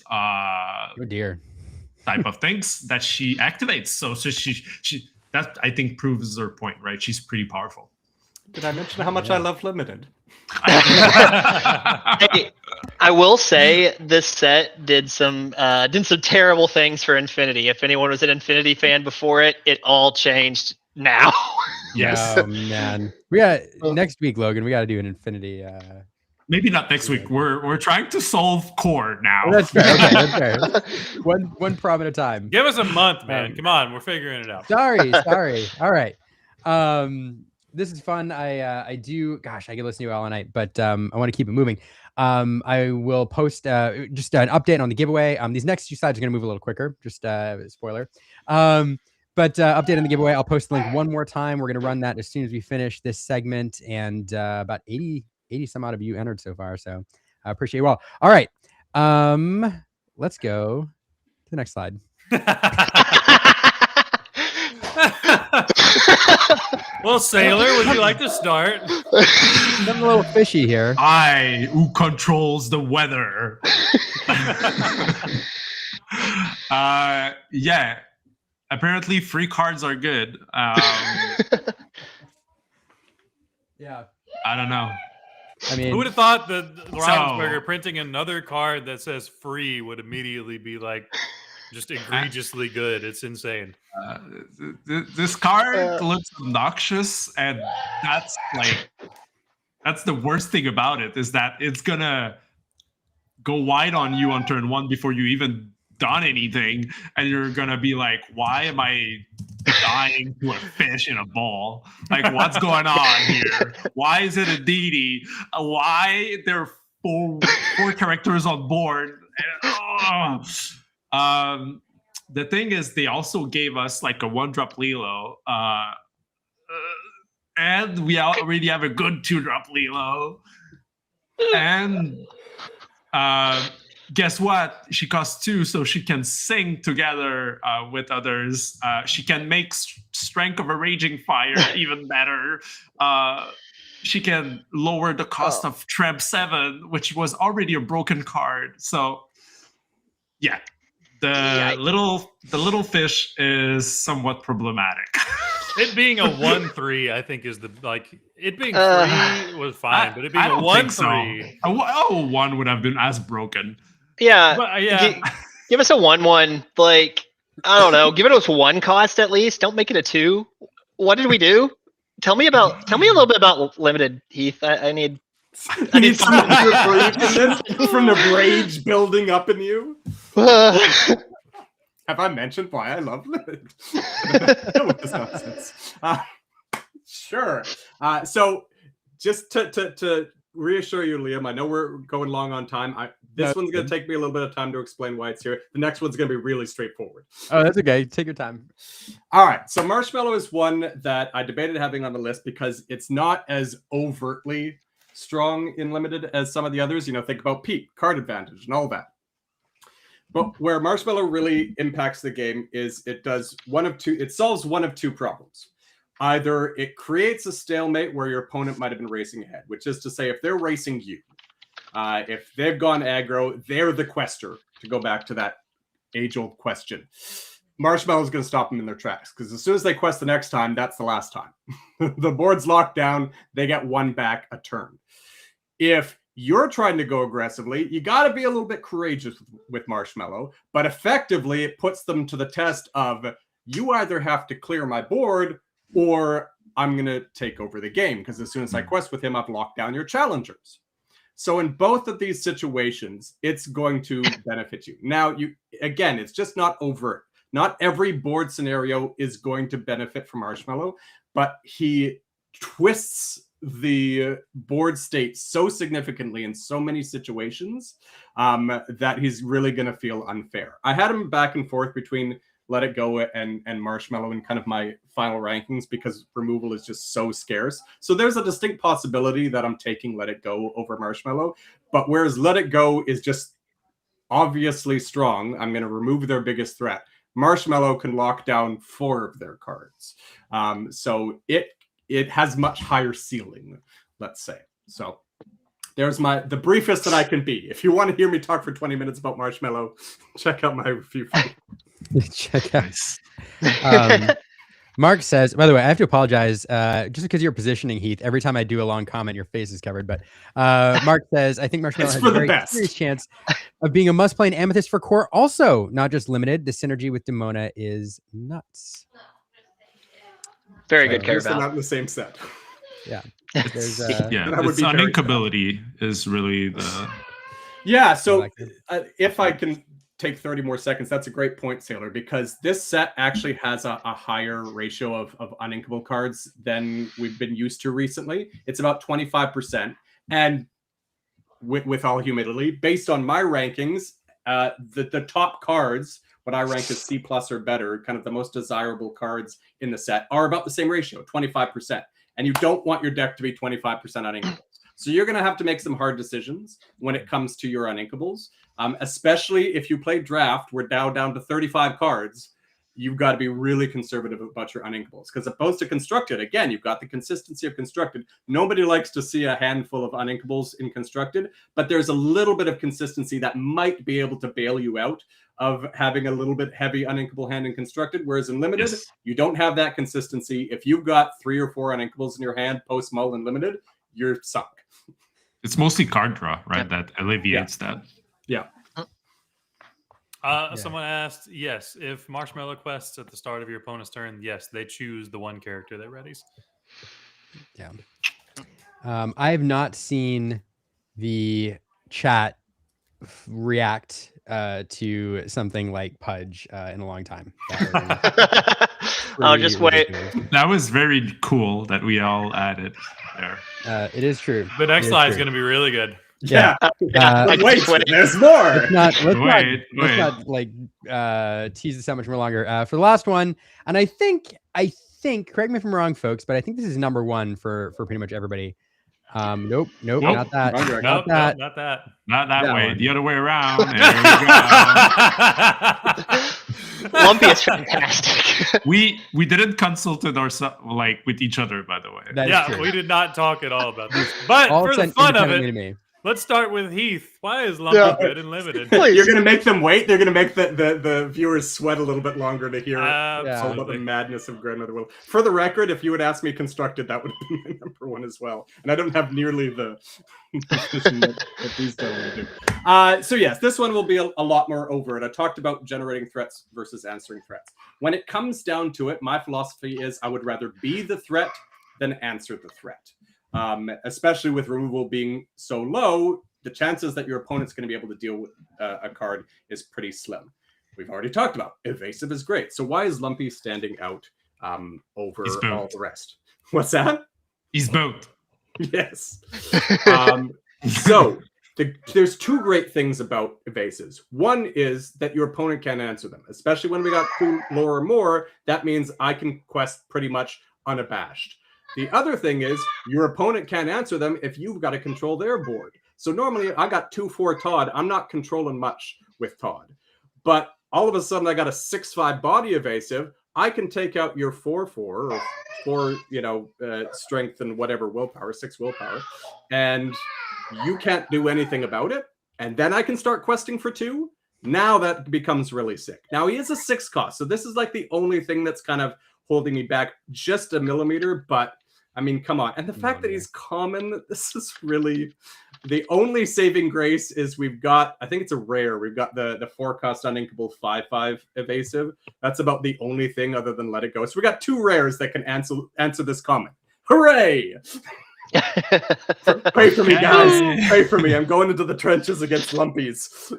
Type of things that she activates. So she that I think proves her point, right? She's pretty powerful. Did I mention how much I love Limited? I will say this set did some terrible things for Infinity. If anyone was an Infinity fan before it all changed now. Yes. Oh man. We got next week, Logan. We got to do an Infinity. Maybe not next week. We're trying to solve core now. Oh, that's fair. Okay, that's fair. One problem at a time. Give us a month, man. Come on, we're figuring it out. Sorry. All right. This is fun. I do. Gosh, I could listen to you all night, but I want to keep it moving. I will post just an update on the giveaway. These next 2 slides are going to move a little quicker. Just spoiler. But update on the giveaway. I'll post the link one more time. We're going to run that as soon as we finish this segment, and about 80 some odd of you entered so far. So I appreciate you all. All right. Let's go to the next slide. Well, Sailor, would you like to start? I'm a little fishy here. I who controls the weather. Yeah. Apparently, free cards are good. Yeah. I don't know. I mean, who would have thought that Ravensburger printing another card that says free would immediately be like just egregiously good? It's insane. This card looks obnoxious, and that's the worst thing about it, is that it's gonna go wide on you on turn 1 before you even done anything, and you're gonna be like, why am I dying to a fish in a bowl? Like, what's going on here? Why is it a DD? Why there are four characters on board? the thing is, they also gave us like a 1-drop Lilo, and we already have a good 2-drop Lilo, and guess what? She costs 2, so she can sing together with others. She can make Strength of a Raging Fire even better. She can lower the cost of Treb 7, which was already a broken card. So, yeah, the little fish is somewhat problematic. It being a 1/3, I think, is it being 3 was fine, but it being a 1/3. So. 1 would have been as broken. Yeah. But, yeah. Give us a 1/1. Like, I don't know. Give it us 1 cost at least. Don't make it a 2. What did we do? Tell me a little bit about Limited, Heath. I need something from the rage building up in you. Have I mentioned why I love Limited? With this nonsense. Sure. So just to reassure you, Liam, I know we're going long on time. This one's going to take me a little bit of time to explain why it's here. The next one's going to be really straightforward. Oh, that's okay. Take your time. All right. So Marshmallow is one that I debated having on the list because it's not as overtly strong in Limited as some of the others. Think about Pete, card advantage, and all that. But where Marshmallow really impacts the game is it solves one of two problems. Either it creates a stalemate where your opponent might have been racing ahead, which is to say, if they're racing you, if they've gone aggro, they're the quester, to go back to that age-old question. Marshmallow's going to stop them in their tracks, because as soon as they quest the next time, that's the last time. The board's locked down, they get 1 back a turn. If you're trying to go aggressively, you got to be a little bit courageous with Marshmallow, but effectively it puts them to the test of, you either have to clear my board or I'm going to take over the game, because as soon as I quest with him, I've locked down your challengers. So in both of these situations, it's going to benefit you. Now, again, it's just not overt. Not every board scenario is going to benefit from Marshmallow, but he twists the board state so significantly in so many situations that he's really going to feel unfair. I had him back and forth between Let It Go and Marshmallow in kind of my final rankings because removal is just so scarce. So there's a distinct possibility that I'm taking Let It Go over Marshmallow. But whereas Let It Go is just obviously strong, I'm going to remove their biggest threat. Marshmallow can lock down 4 of their cards. So it has much higher ceiling, let's say. So there's the briefest that I can be. If you want to hear me talk for 20 minutes about Marshmallow, check out my review. Check out. Mark says, by the way, I have to apologize just because you're positioning, Heath. Every time I do a long comment, your face is covered. But Mark says, I think Marshmallow has a very serious chance of being a must-play in Amethyst for core. Also, not just Limited. The synergy with Demona is nuts. Very good, Caravel. Not in the same set. Yeah. Its uninkability is really the... Yeah, so if I can take 30 more seconds, that's a great point, Sailor, because this set actually has a higher ratio of uninkable cards than we've been used to recently. It's about 25%. And with all humility, based on my rankings, the top cards, what I rank as C+ or better, kind of the most desirable cards in the set, are about the same ratio, 25%. And you don't want your deck to be 25% uninkables. So you're going to have to make some hard decisions when it comes to your uninkables, especially if you play draft. We're now down to 35 cards. You've got to be really conservative about your uninkables, because opposed to constructed, again, you've got the consistency of constructed. Nobody likes to see a handful of uninkables in constructed, but there's a little bit of consistency that might be able to bail you out of having a little bit heavy uninkable hand in constructed, whereas in limited, you don't have that consistency. If you've got 3 or 4 uninkables in your hand post mull and limited, you're sunk. It's mostly card draw, right? That alleviates that. Yeah. Someone asked, yes, if Marshmallow quests at the start of your opponent's turn, yes, they choose the 1 character that readies. Yeah. I have not seen the chat react to something like Pudge in a long time. I'll just wait. That was very cool that we all added there. It is true. The next line is going to be really good. Yeah. I Wait, just wait. there's more. Let's not like tease this out much more longer. For the last one, and I think, correct me if I'm wrong, folks, but I think this is number one for pretty much everybody. Nope, not that. Not that. Not that way. One. The other way around. There we go. Lumpy is fantastic. we didn't consult it ourselves, like with each other, by the way. Yeah, we did not talk at all about this. But All for the fun of it, let's start with Heath. Why is Lumpy good and limited? You're going to make them wait? They're going to make the viewers sweat a little bit longer to hear all about the madness of Grandmother Willow. For the record, if you had asked me constructed, that would have been my number one as well. And I don't have nearly the position that these gentlemen do. So yes, this one will be a lot more overt. I talked about generating threats versus answering threats. When it comes down to it, my philosophy is I would rather be the threat than answer the threat. Especially with removal being so low, the chances that your opponent's going to be able to deal with a card is pretty slim. We've already talked about evasive is great. So why is Lumpy standing out over all the rest? What's that? He's both. Yes. So there's two great things about evasives. One is that your opponent can't answer them, especially when we got 2 lore or more. That means I can quest pretty much unabashed. The other thing is your opponent can't answer them if you've got to control their board. So normally I got 2/4 Todd. I'm not controlling much with Todd. But all of a sudden I got a 6/5 body evasive. I can take out your 4/4 or 4, strength and whatever willpower, 6 willpower, and you can't do anything about it. And then I can start questing for 2. Now that becomes really sick. Now he is a 6 cost. So this is like the only thing that's kind of holding me back just a millimeter, but I mean, come on. And the fact that he's common, this is really the only saving grace is we've got, I think it's a rare. We've got the 4-cost uninkable 5/5 evasive. That's about the only thing other than Let It Go. So we got 2 rares that can answer this comment. Hooray! Pray for me, guys. Pray for me. I'm going into the trenches against Lumpies.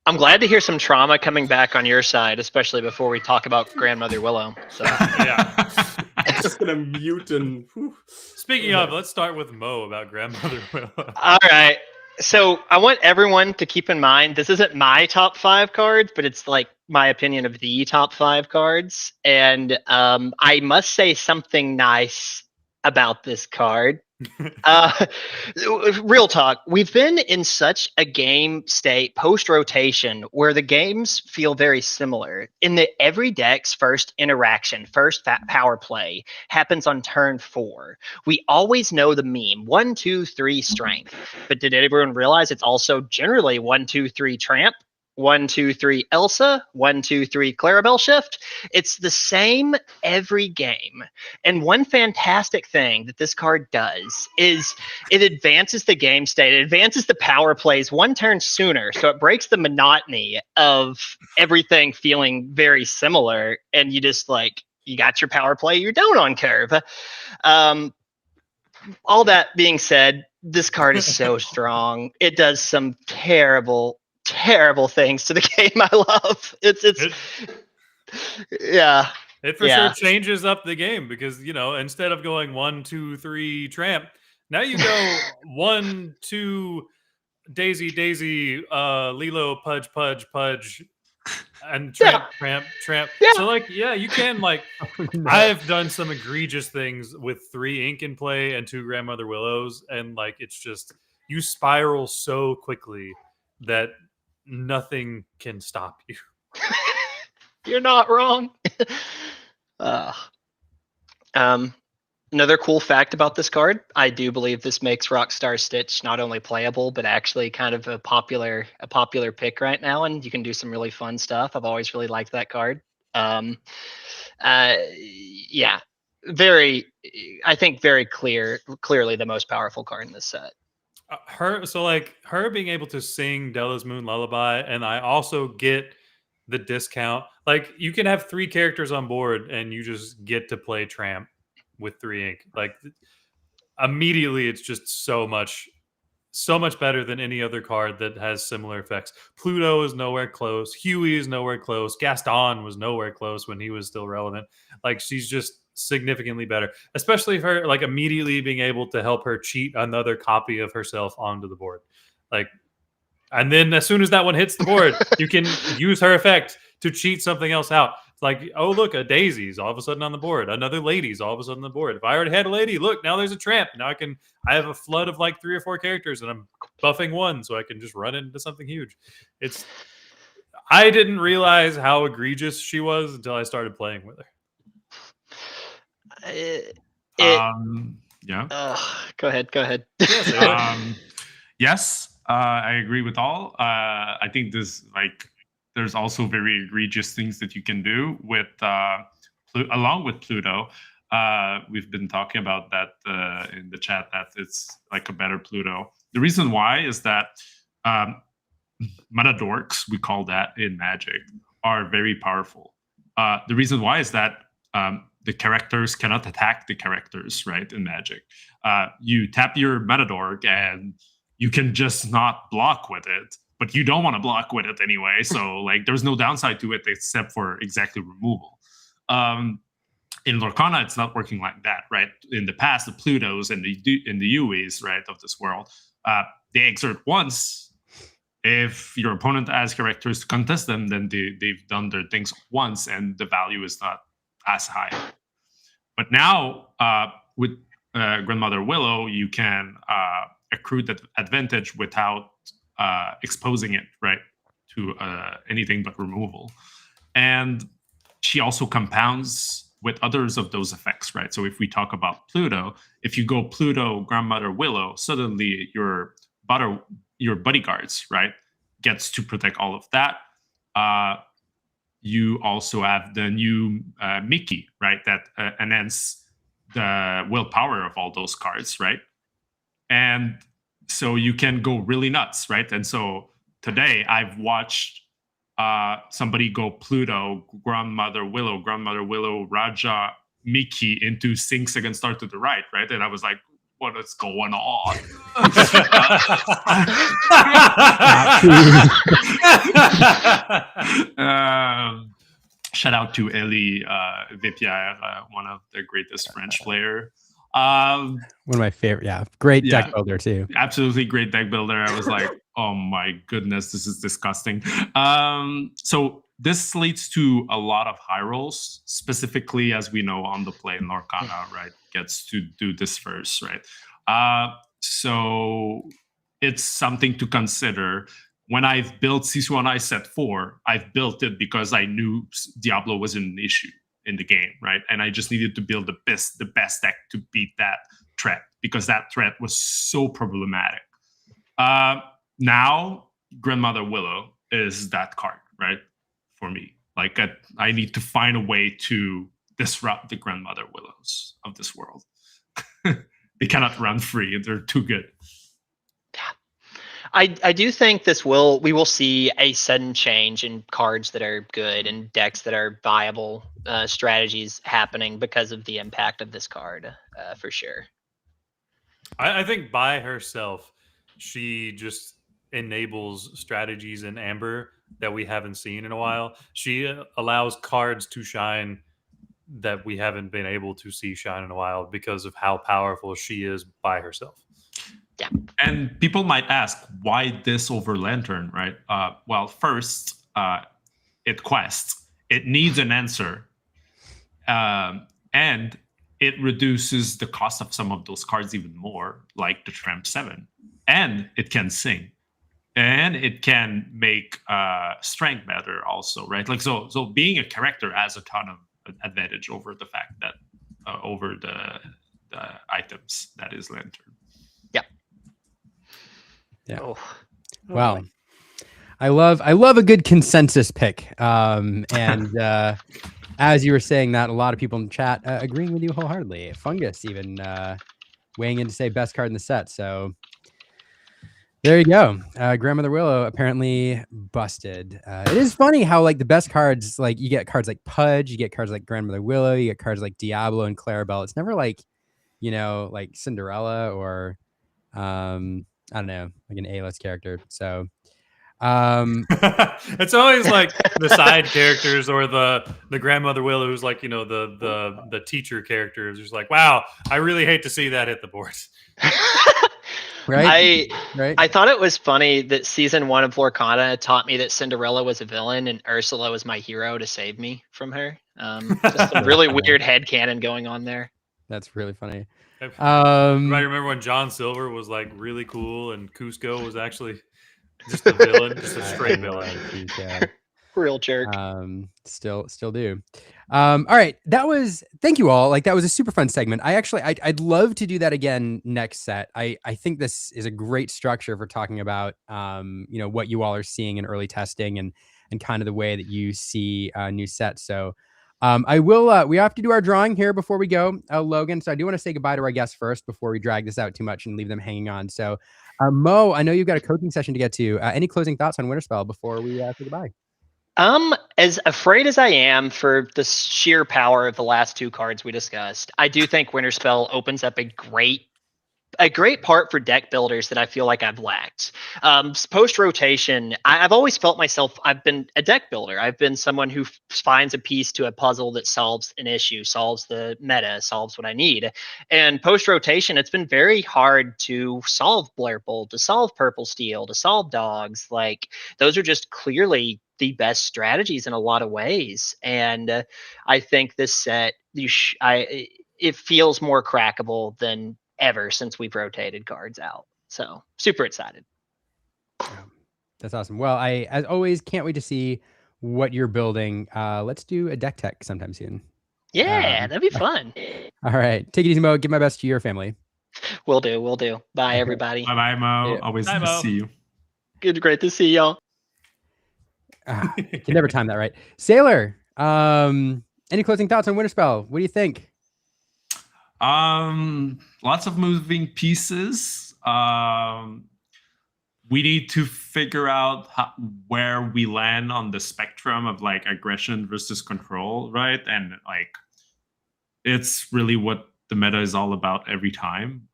I'm glad to hear some trauma coming back on your side, especially before we talk about Grandmother Willow. So yeah. I'm just gonna mute and. Speaking of, let's start with Mo about Grandmother Willow. All right. So I want everyone to keep in mind this isn't my top 5 cards, but it's like my opinion of the top 5 cards. And I must say something nice about this card. Real talk, we've been in such a game state post rotation where the games feel very similar in that every deck's first interaction, first power play happens on turn 4. We always know the meme 1, 2, 3 strength, but did everyone realize it's also generally 1, 2, 3 tramp, 1, 2, 3 Elsa, 1, 2, 3 Clarabelle shift. It's the same every game. And one fantastic thing that this card does is it advances the game state. It advances the power plays 1 turn sooner. So it breaks the monotony of everything feeling very similar. And you just you got your power play, you're down on curve. All that being said, this card is so strong. It does some terrible things to the game I love. Yeah. It for sure changes up the game because, instead of going 1, 2, 3 tramp, now you go 1, 2 Daisy, Lilo, Pudge, and tramp. Yeah. So you can I've done some egregious things with 3 ink in play and 2 Grandmother Willows, and it's just you spiral so quickly that nothing can stop you. You're not wrong. Another cool fact about this card, I do believe this makes Rockstar Stitch not only playable, but actually kind of a popular pick right now, and you can do some really fun stuff. I've always really liked that card. I think very clearly the most powerful card in this set. Her being able to sing Della's Moon Lullaby, and I also get the discount. You can have 3 characters on board, and you just get to play Tramp with 3 ink. Immediately, it's just so much so much better than any other card that has similar effects. Pluto is nowhere close. Huey is nowhere close. Gaston was nowhere close when he was still relevant. Like, she's just significantly better, especially her like immediately being able to help her cheat another copy of herself onto the board. Like, and then as soon as that one hits the board, you can use her effect to cheat something else out. It's like, oh, look, a daisy's all of a sudden on the board. Another lady's all of a sudden on the board. If I already had a lady, look, now there's a tramp. Now I have a flood of like 3 or 4 characters and I'm buffing one so I can just run into something huge. I didn't realize how egregious she was until I started playing with her. Yeah. Go ahead. Yes, I agree with all. I think there's also very egregious things that you can do with along with Pluto. We've been talking about that in the chat, that it's like a better Pluto. The reason why is that mana dorks, we call that in Magic, are very powerful. The reason why is that the characters cannot attack the characters, right? In Magic, you tap your mana dork and you can just not block with it, but you don't want to block with it anyway. So like, there's no downside to it except for exactly removal. In Lorcana, it's not working like that, right? In the past, the Plutos and the Uis, right, of this world, they exert once. If your opponent has characters to contest them, then they've done their things once, and the value is not as high. But now, with Grandmother Willow, you can accrue that advantage without exposing it, right, to anything but removal. And she also compounds with others of those effects, right? So if we talk about Pluto, if you go Pluto, Grandmother Willow, suddenly your bodyguards, right, gets to protect all of that. You also have the new Mickey, right, that enhance the willpower of all those cards, right? And so you can go really nuts, right? And so today I've watched somebody go Pluto, Grandmother Willow, Raja, Mickey into Sinks against Star to the right, right? And I was like, what is going on? Shout out to Elie Vipierre, one of the greatest French player. One of my favorite, great deck builder too. Absolutely great deck builder. I was like, oh my goodness, this is disgusting. So this leads to a lot of high rolls, specifically, as we know, on the play in Lorcana, right? Gets to do this first, right? So it's something to consider. When I've built Sisu on Ice set 4, I've built it because I knew Diablo was an issue in the game, right? And I just needed to build the best deck to beat that threat, because that threat was so problematic. Now, Grandmother Willow is that card, right? For me. Like, I need to find a way to disrupt the Grandmother Willows of this world. They cannot run free. They're too good. I do think we will see a sudden change in cards that are good and decks that are viable strategies happening because of the impact of this card, for sure. I think by herself, she just enables strategies in Amber that we haven't seen in a while. She allows cards to shine that we haven't been able to see shine in a while because of how powerful she is by herself. Yeah. And people might ask, why this over Lantern, right? Well, first, it quests. It needs an answer. And it reduces the cost of some of those cards even more, like the Tramp 7. And it can sing. And it can make strength better also, right? Like, so being a character has a ton of advantage over the fact that, over the items that is Lantern. Yeah. Oh. Wow. I love a good consensus pick. And as you were saying that, a lot of people in the chat agreeing with you wholeheartedly. Fungus even weighing in to say best card in the set. So there you go. Grandmother Willow apparently busted. It is funny how like the best cards, like you get cards like Pudge, you get cards like Grandmother Willow, you get cards like Diablo and Clarabelle. It's never like, like Cinderella or I don't know, like an A-list character. So it's always like the side characters or the grandmother Willow, who's like, you know, the teacher characters. Who's like, wow, I really hate to see that hit the boards. Right. I thought it was funny that season 1 of Lorcana taught me that Cinderella was a villain and Ursula was my hero to save me from her. Just some really weird headcanon going on there. That's really funny. I remember when John Silver was like really cool and Cusco was actually just a villain, just a straight villain. Real jerk. Still do. All right. Thank you all. Like, that was a super fun segment. I'd love to do that again next set. I think this is a great structure for talking about, you know, what you all are seeing in early testing and kind of the way that you see new sets. So we have to do our drawing here before we go, Logan. So I do want to say goodbye to our guests first before we drag this out too much and leave them hanging on. So Mo, I know you've got a coaching session to get to. Any closing thoughts on Winterspell before we say goodbye? As afraid as I am for the sheer power of the last 2 cards we discussed, I do think Winterspell opens up a great part for deck builders that I feel like I've lacked. Post rotation, I've always felt myself, I've been a deck builder. I've been someone who finds a piece to a puzzle that solves an issue, solves the meta, solves what I need. And post rotation, it's been very hard to solve Blurple, to solve Purple Steel, to solve Dogs. Like, those are just clearly the best strategies in a lot of ways. And I think this set, it feels more crackable than ever since we've rotated cards out. So super excited. That's awesome. Well, I, as always, can't wait to see what you're building. Let's do a deck tech sometime soon. Yeah, that'd be fun. All right. Take it easy, Mo. Give my best to your family. Will do. Bye, everybody. Bye, Mo. Always good to see you. Great to see y'all. Can never time that right. Sailor, any closing thoughts on Winterspell? What do you think? Lots of moving pieces. We need to figure out where we land on the spectrum of like aggression versus control, right? And like, it's really what the meta is all about every time.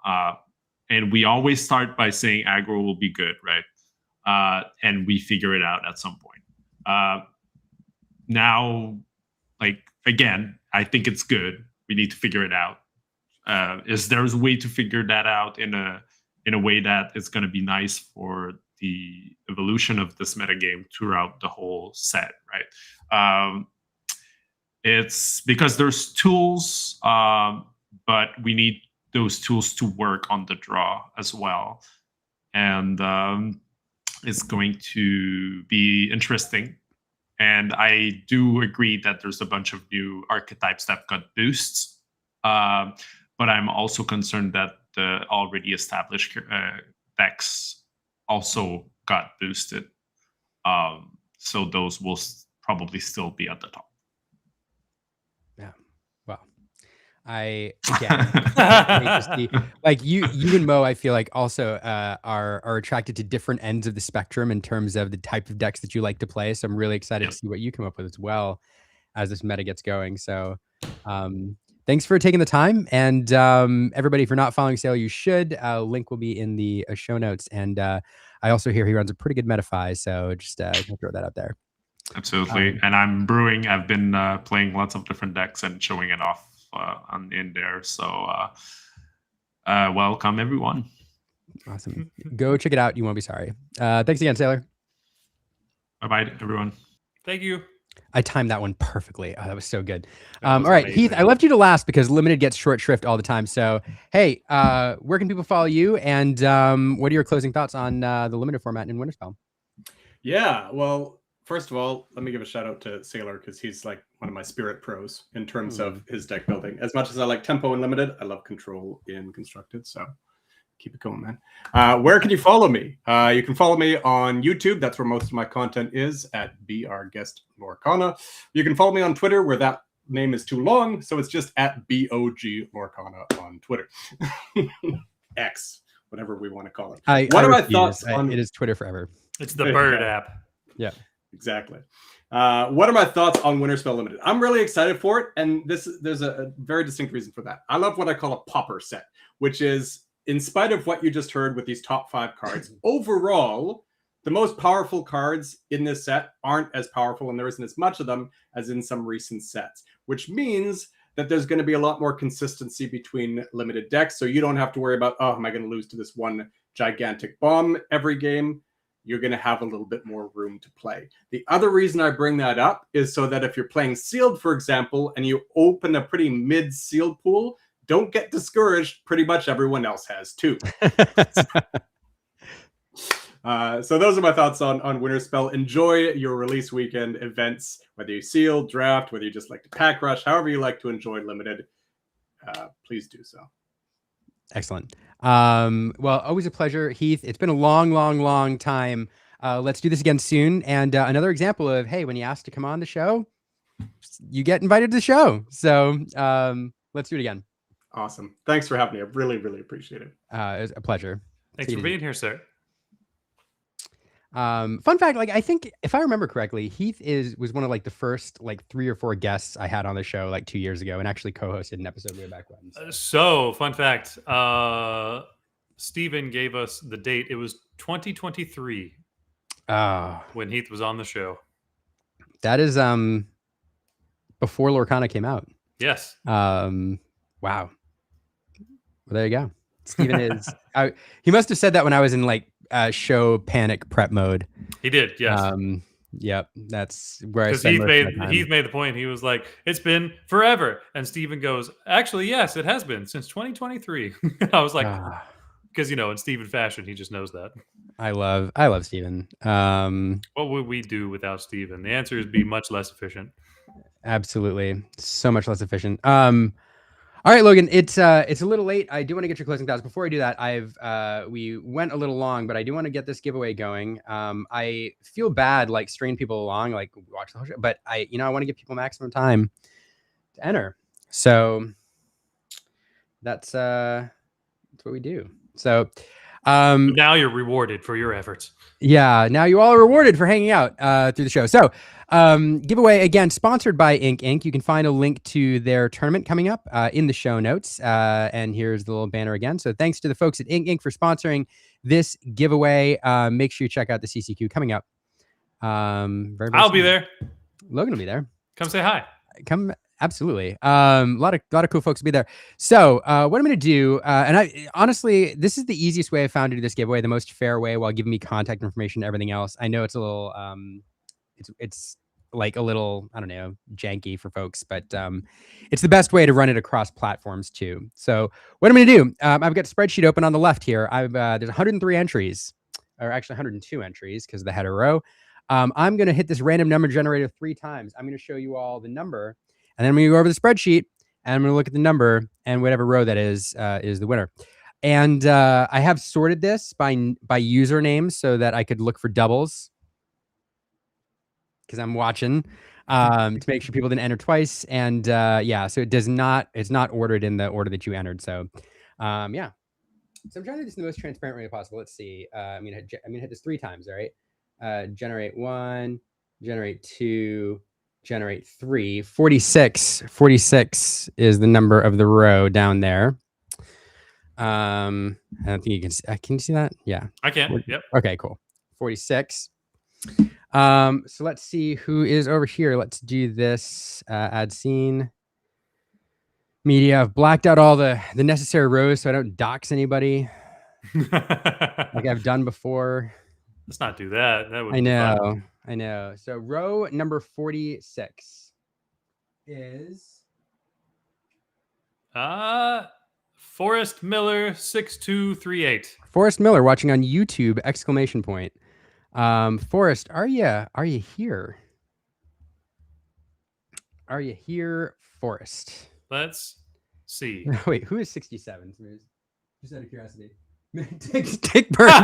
And we always start by saying aggro will be good, right? And we figure it out at some point. Now, like, again, I think it's good. We need to figure it out. Is there's a way to figure that out in a way that is going to be nice for the evolution of this metagame throughout the whole set, right? It's because there's tools, but we need those tools to work on the draw as well. And it's going to be interesting. And I do agree that there's a bunch of new archetypes that got boosts. But I'm also concerned that the already established decks also got boosted. So those will probably still be at the top. Yeah. Well, like you and Mo, I feel like also are attracted to different ends of the spectrum in terms of the type of decks that you like to play. So I'm really excited to see what you come up with as well as this meta gets going. So thanks for taking the time. And everybody, if you're not following Sailor, you should. Link will be in the show notes. And I also hear he runs a pretty good Metafy. So just throw that out there. Absolutely. And I'm brewing. I've been playing lots of different decks and showing it off in there. So welcome, everyone. Awesome. Go check it out. You won't be sorry. Thanks again, Sailor. Bye-bye, everyone. Thank you. I timed that one perfectly. Oh, that was so good. All right, amazing. Heath, I left you to last because Limited gets short shrift all the time. So, hey, where can people follow you? And what are your closing thoughts on the Limited format in Winterspell? Yeah, well, first of all, let me give a shout out to Sailor because he's like one of my spirit pros in terms of his deck building. As much as I like Tempo in Limited, I love Control in Constructed. So keep it going, man. Where can you follow me? You can follow me on YouTube. That's where most of my content is, at Be Our Guest Lorcana. You can follow me on Twitter, where that name is too long, so it's just at BOG Lorcana on Twitter. X, whatever we want to call it. What are my thoughts on it? Is Twitter forever. It's the bird app. Yeah, exactly. What are my thoughts on Winterspell Limited? I'm really excited for it, and there's a very distinct reason for that. I love what I call a popper set, which is in spite of what you just heard with these top 5 cards, overall, the most powerful cards in this set aren't as powerful, and there isn't as much of them as in some recent sets, which means that there's going to be a lot more consistency between limited decks. So you don't have to worry about, oh, am I going to lose to this one gigantic bomb every game? You're going to have a little bit more room to play. The other reason I bring that up is so that if you're playing sealed, for example, and you open a pretty mid-sealed pool, don't get discouraged. Pretty much everyone else has too. So those are my thoughts on Winterspell. Enjoy your release weekend events, whether you seal, draft, whether you just like to pack rush, however you like to enjoy Limited, please do so. Excellent. Well, always a pleasure, Heath. It's been a long time. Let's do this again soon. And another example of, hey, when you ask to come on the show, you get invited to the show. So let's do it again. Awesome. Thanks for having me. I really appreciate it. It was a pleasure. Thanks for being here, sir. Fun fact, like I think if I remember correctly, Heath was one of like the first like 3 or 4 guests I had on the show like 2 years ago, and actually co-hosted an episode way back when. So fun fact, Steven gave us the date. It was 2023 when Heath was on the show. That is before Lorcana came out. Yes. Wow. Well, there you go. Steven is he must have said that when I was in like show panic prep mode. He did, yes. Yep, that's where I spend Heath made the point. He was like, "It's been forever," and Steven goes, "Actually, yes, it has been since 2023." I was like, because in Steven fashion, he just knows that. I love Steven. What would we do without Steven? The answer is be much less efficient. Absolutely, so much less efficient. All right, Logan, it's a little late. I do want to get your closing thoughts. Before I do that, we went a little long, but I do want to get this giveaway going. I feel bad like stringing people along, like watch the whole show, but I want to give people maximum time to enter. So that's what we do. So now you're rewarded for your efforts. Yeah, now you all are rewarded for hanging out through the show. So giveaway, again, sponsored by Ink Inc. You can find a link to their tournament coming up in the show notes. And here's the little banner again. So thanks to the folks at Ink Inc. for sponsoring this giveaway. Make sure you check out the CCQ coming up. I'll be there. Logan will be there. Come say hi. Come. Absolutely. A lot of cool folks will be there. So what I'm going to do, and I honestly, this is the easiest way I found to do this giveaway, the most fair way, while giving me contact information and everything else. I know it's a little, it's like a little, I don't know, janky for folks, but it's the best way to run it across platforms too. So what I'm going to do, I've got a spreadsheet open on the left here. There's 103 entries, or actually 102 entries because of the header row. I'm going to hit this random number generator 3 times. I'm going to show you all the number. And then I'm going to go over the spreadsheet, and I'm going to look at the number, and whatever row that is the winner. And I have sorted this by username so that I could look for doubles, because I'm watching to make sure people didn't enter twice. And yeah, so it's not ordered in the order that you entered. So yeah. So I'm trying to do this in the most transparent way possible. Let's see. I'm gonna hit this 3 times. All right. Generate 1, generate 2. Generate 3. 46 is the number of the row down there. I don't think you can see. Can you see that? Yeah, I can. Yep. Okay, cool. 46. So let's see who is over here. Let's do this. Add scene. Media. I've blacked out all the necessary rows so I don't dox anybody like I've done before. Let's not do that. That would I know. I know. So row number 46 is Forrest Miller 6238. Forrest Miller watching on YouTube ! Forrest, are you here? Are you here, Forrest? Let's see. Wait, who is 67? Just out of curiosity. Dick Burns.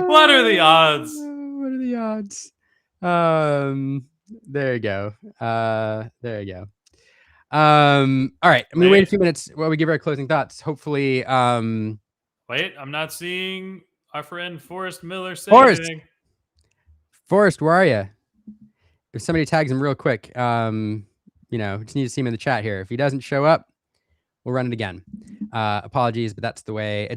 What are the odds? What are the odds? There you go. There you go. All right. I'm gonna wait a few minutes while we give our closing thoughts. Hopefully. Wait, I'm not seeing our friend Forrest Miller say anything. Forrest, where are you? If somebody tags him real quick, just need to see him in the chat here. If he doesn't show up, We'll run it again. Apologies, but that's the way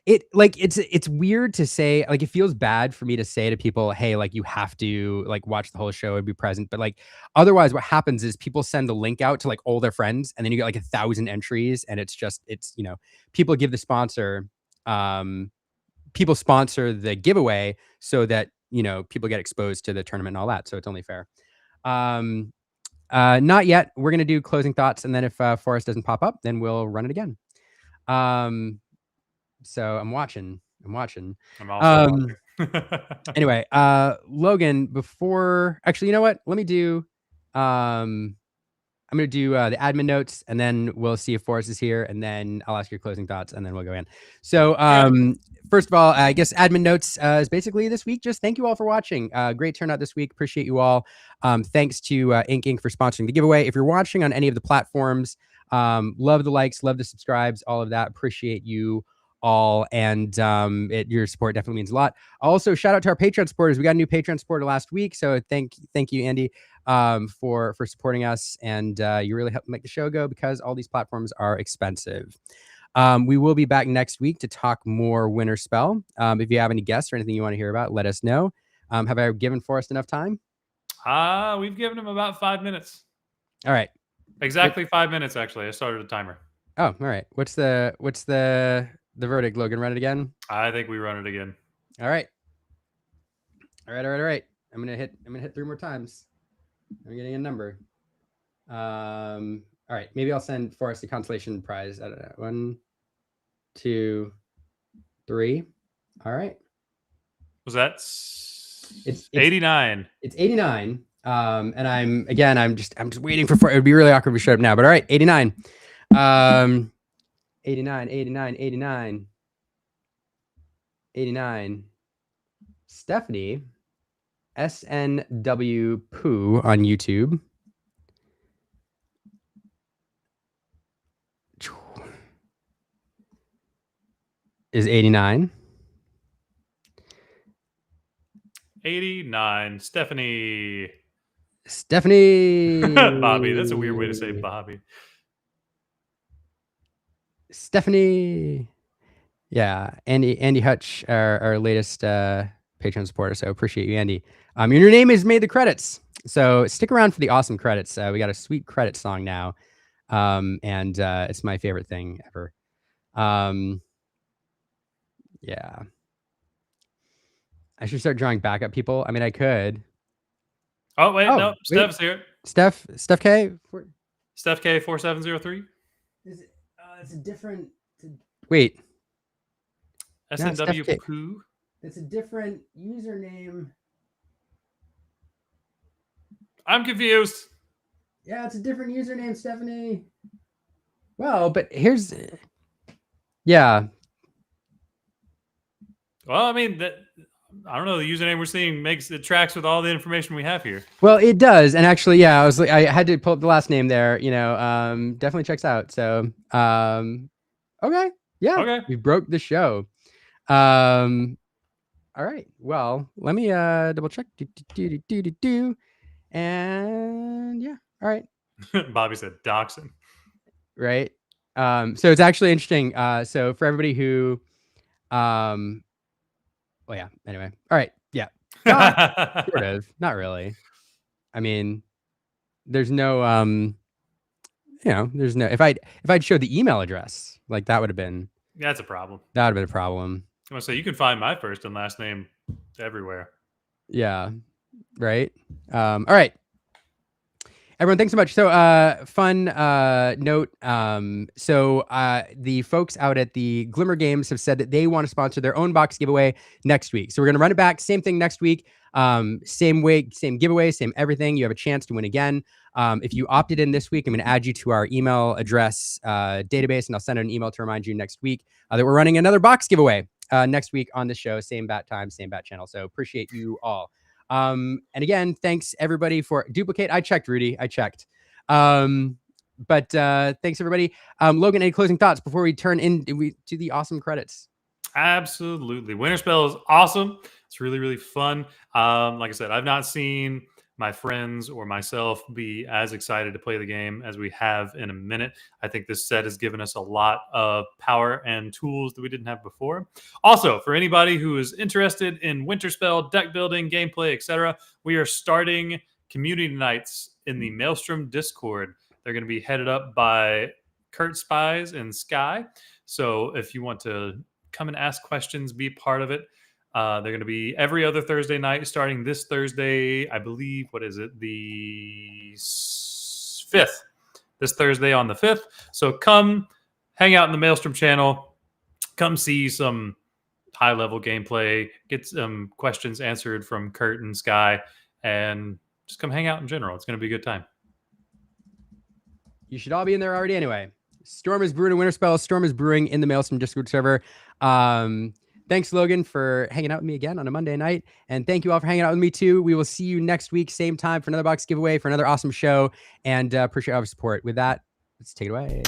it's weird to say, like, it feels bad for me to say to people, hey, like, you have to like watch the whole show and be present. But like, otherwise what happens is people send the link out to like all their friends, and then you get like 1,000 entries, and it's people give the sponsor, people sponsor the giveaway so that, people get exposed to the tournament and all that. So it's only fair. Not yet. We're going to do closing thoughts. And then if Forrest doesn't pop up, then we'll run it again. So I'm watching. I'm also watching. Anyway, Logan, actually, you know what? Let me do, I'm going to do the admin notes, and then we'll see if Forrest is here, and then I'll ask your closing thoughts, and then we'll go in. So first of all, I guess admin notes is basically this week. Just thank you all for watching. Great turnout this week. Appreciate you all. Thanks to Ink for sponsoring the giveaway. If you're watching on any of the platforms, love the likes, love the subscribes, all of that. Appreciate you all, and your support definitely means a lot. Also, shout out to our Patreon supporters. We got a new Patreon supporter last week, so thank you, Andy, for supporting us, and you really help make the show go, because all these platforms are expensive. We will be back next week to talk more Winterspell. If you have any guests or anything you want to hear about, let us know. Have I given Forrest enough time? We've given him about 5 minutes. All right. Exactly 5 minutes, actually. I started a timer. Oh, all right. What's the verdict, Logan? Run it again? I think we run it again. All right. All right. I'm gonna hit 3 more times. I'm getting a number. All right. Maybe I'll send Forrest a consolation prize. I don't know. 1, 2, 3. All right. Was that? It's 89. It's 89. And I'm just waiting for it would be really awkward if we showed up now, but all right, 89. 89. Stephanie SNW Poo on YouTube. Is 89. 89. Stephanie. Bobby. That's a weird way to say Bobby. Stephanie. Yeah. Andy Hutch, our latest Patreon supporter. So appreciate you, Andy. Your name is made the credits. So stick around for the awesome credits. We got a sweet credit song now. And it's my favorite thing ever. Yeah. I should start drawing backup people. I mean, I could. Oh, wait, no. Steph's here. Steph K? Steph K 4703? Is it? It's a different. Wait. SNW Poo? It's a different username. I'm confused. Yeah, it's a different username, Stephanie. Well, but here's. Yeah. Well, I mean, I don't know. The username we're seeing tracks with all the information we have here. Well, it does, and actually, yeah, I had to pull up the last name there. Definitely checks out. So, okay, yeah, okay, we broke the show. All right. Well, let me double check. And yeah, all right. Bobby said Doxin. Right. So it's actually interesting. So for everybody who, well, yeah. Anyway. All right. Yeah. Sort of. Not really. I mean, there's no, there's no. If I'd showed the email address, like that would have been. Yeah, that's a problem. That would have been a problem. I'm gonna say you can find my first and last name everywhere. Yeah. Right. All right. Everyone, thanks so much. So, fun note. So the folks out at the Glimmer Games have said that they want to sponsor their own box giveaway next week. So we're going to run it back. Same thing next week. Same way, same giveaway, same everything. You have a chance to win again. If you opted in this week, I'm going to add you to our email address database, and I'll send an email to remind you next week that we're running another box giveaway next week on the show. Same bat time, same bat channel. So appreciate you all. And again, thanks everybody for duplicate. I checked, Rudy. I checked. But thanks everybody. Logan, any closing thoughts before we turn to the awesome credits? Absolutely. Winterspell is awesome. It's really, really fun. Like I said, I've not seen my friends or myself be as excited to play the game as we have in a minute. I think this set has given us a lot of power and tools that we didn't have before. Also, for anybody who is interested in Winterspell, deck building, gameplay, etc., we are starting community nights in the Maelstrom Discord. They're going to be headed up by Kurt Spies and Sky. So if you want to come and ask questions, be part of it. They're going to be every other Thursday night, starting this Thursday, I believe, what is it? The 5th. This Thursday on the 5th. So come hang out in the Maelstrom channel. Come see some high-level gameplay. Get some questions answered from Kurt and Sky. And just come hang out in general. It's going to be a good time. You should all be in there already anyway. Storm is brewing in Winterspell. Storm is brewing in the Maelstrom Discord server. Thanks, Logan, for hanging out with me again on a Monday night. And thank you all for hanging out with me, too. We will see you next week, same time, for another box giveaway, for another awesome show. And appreciate all your support. With that, let's take it away.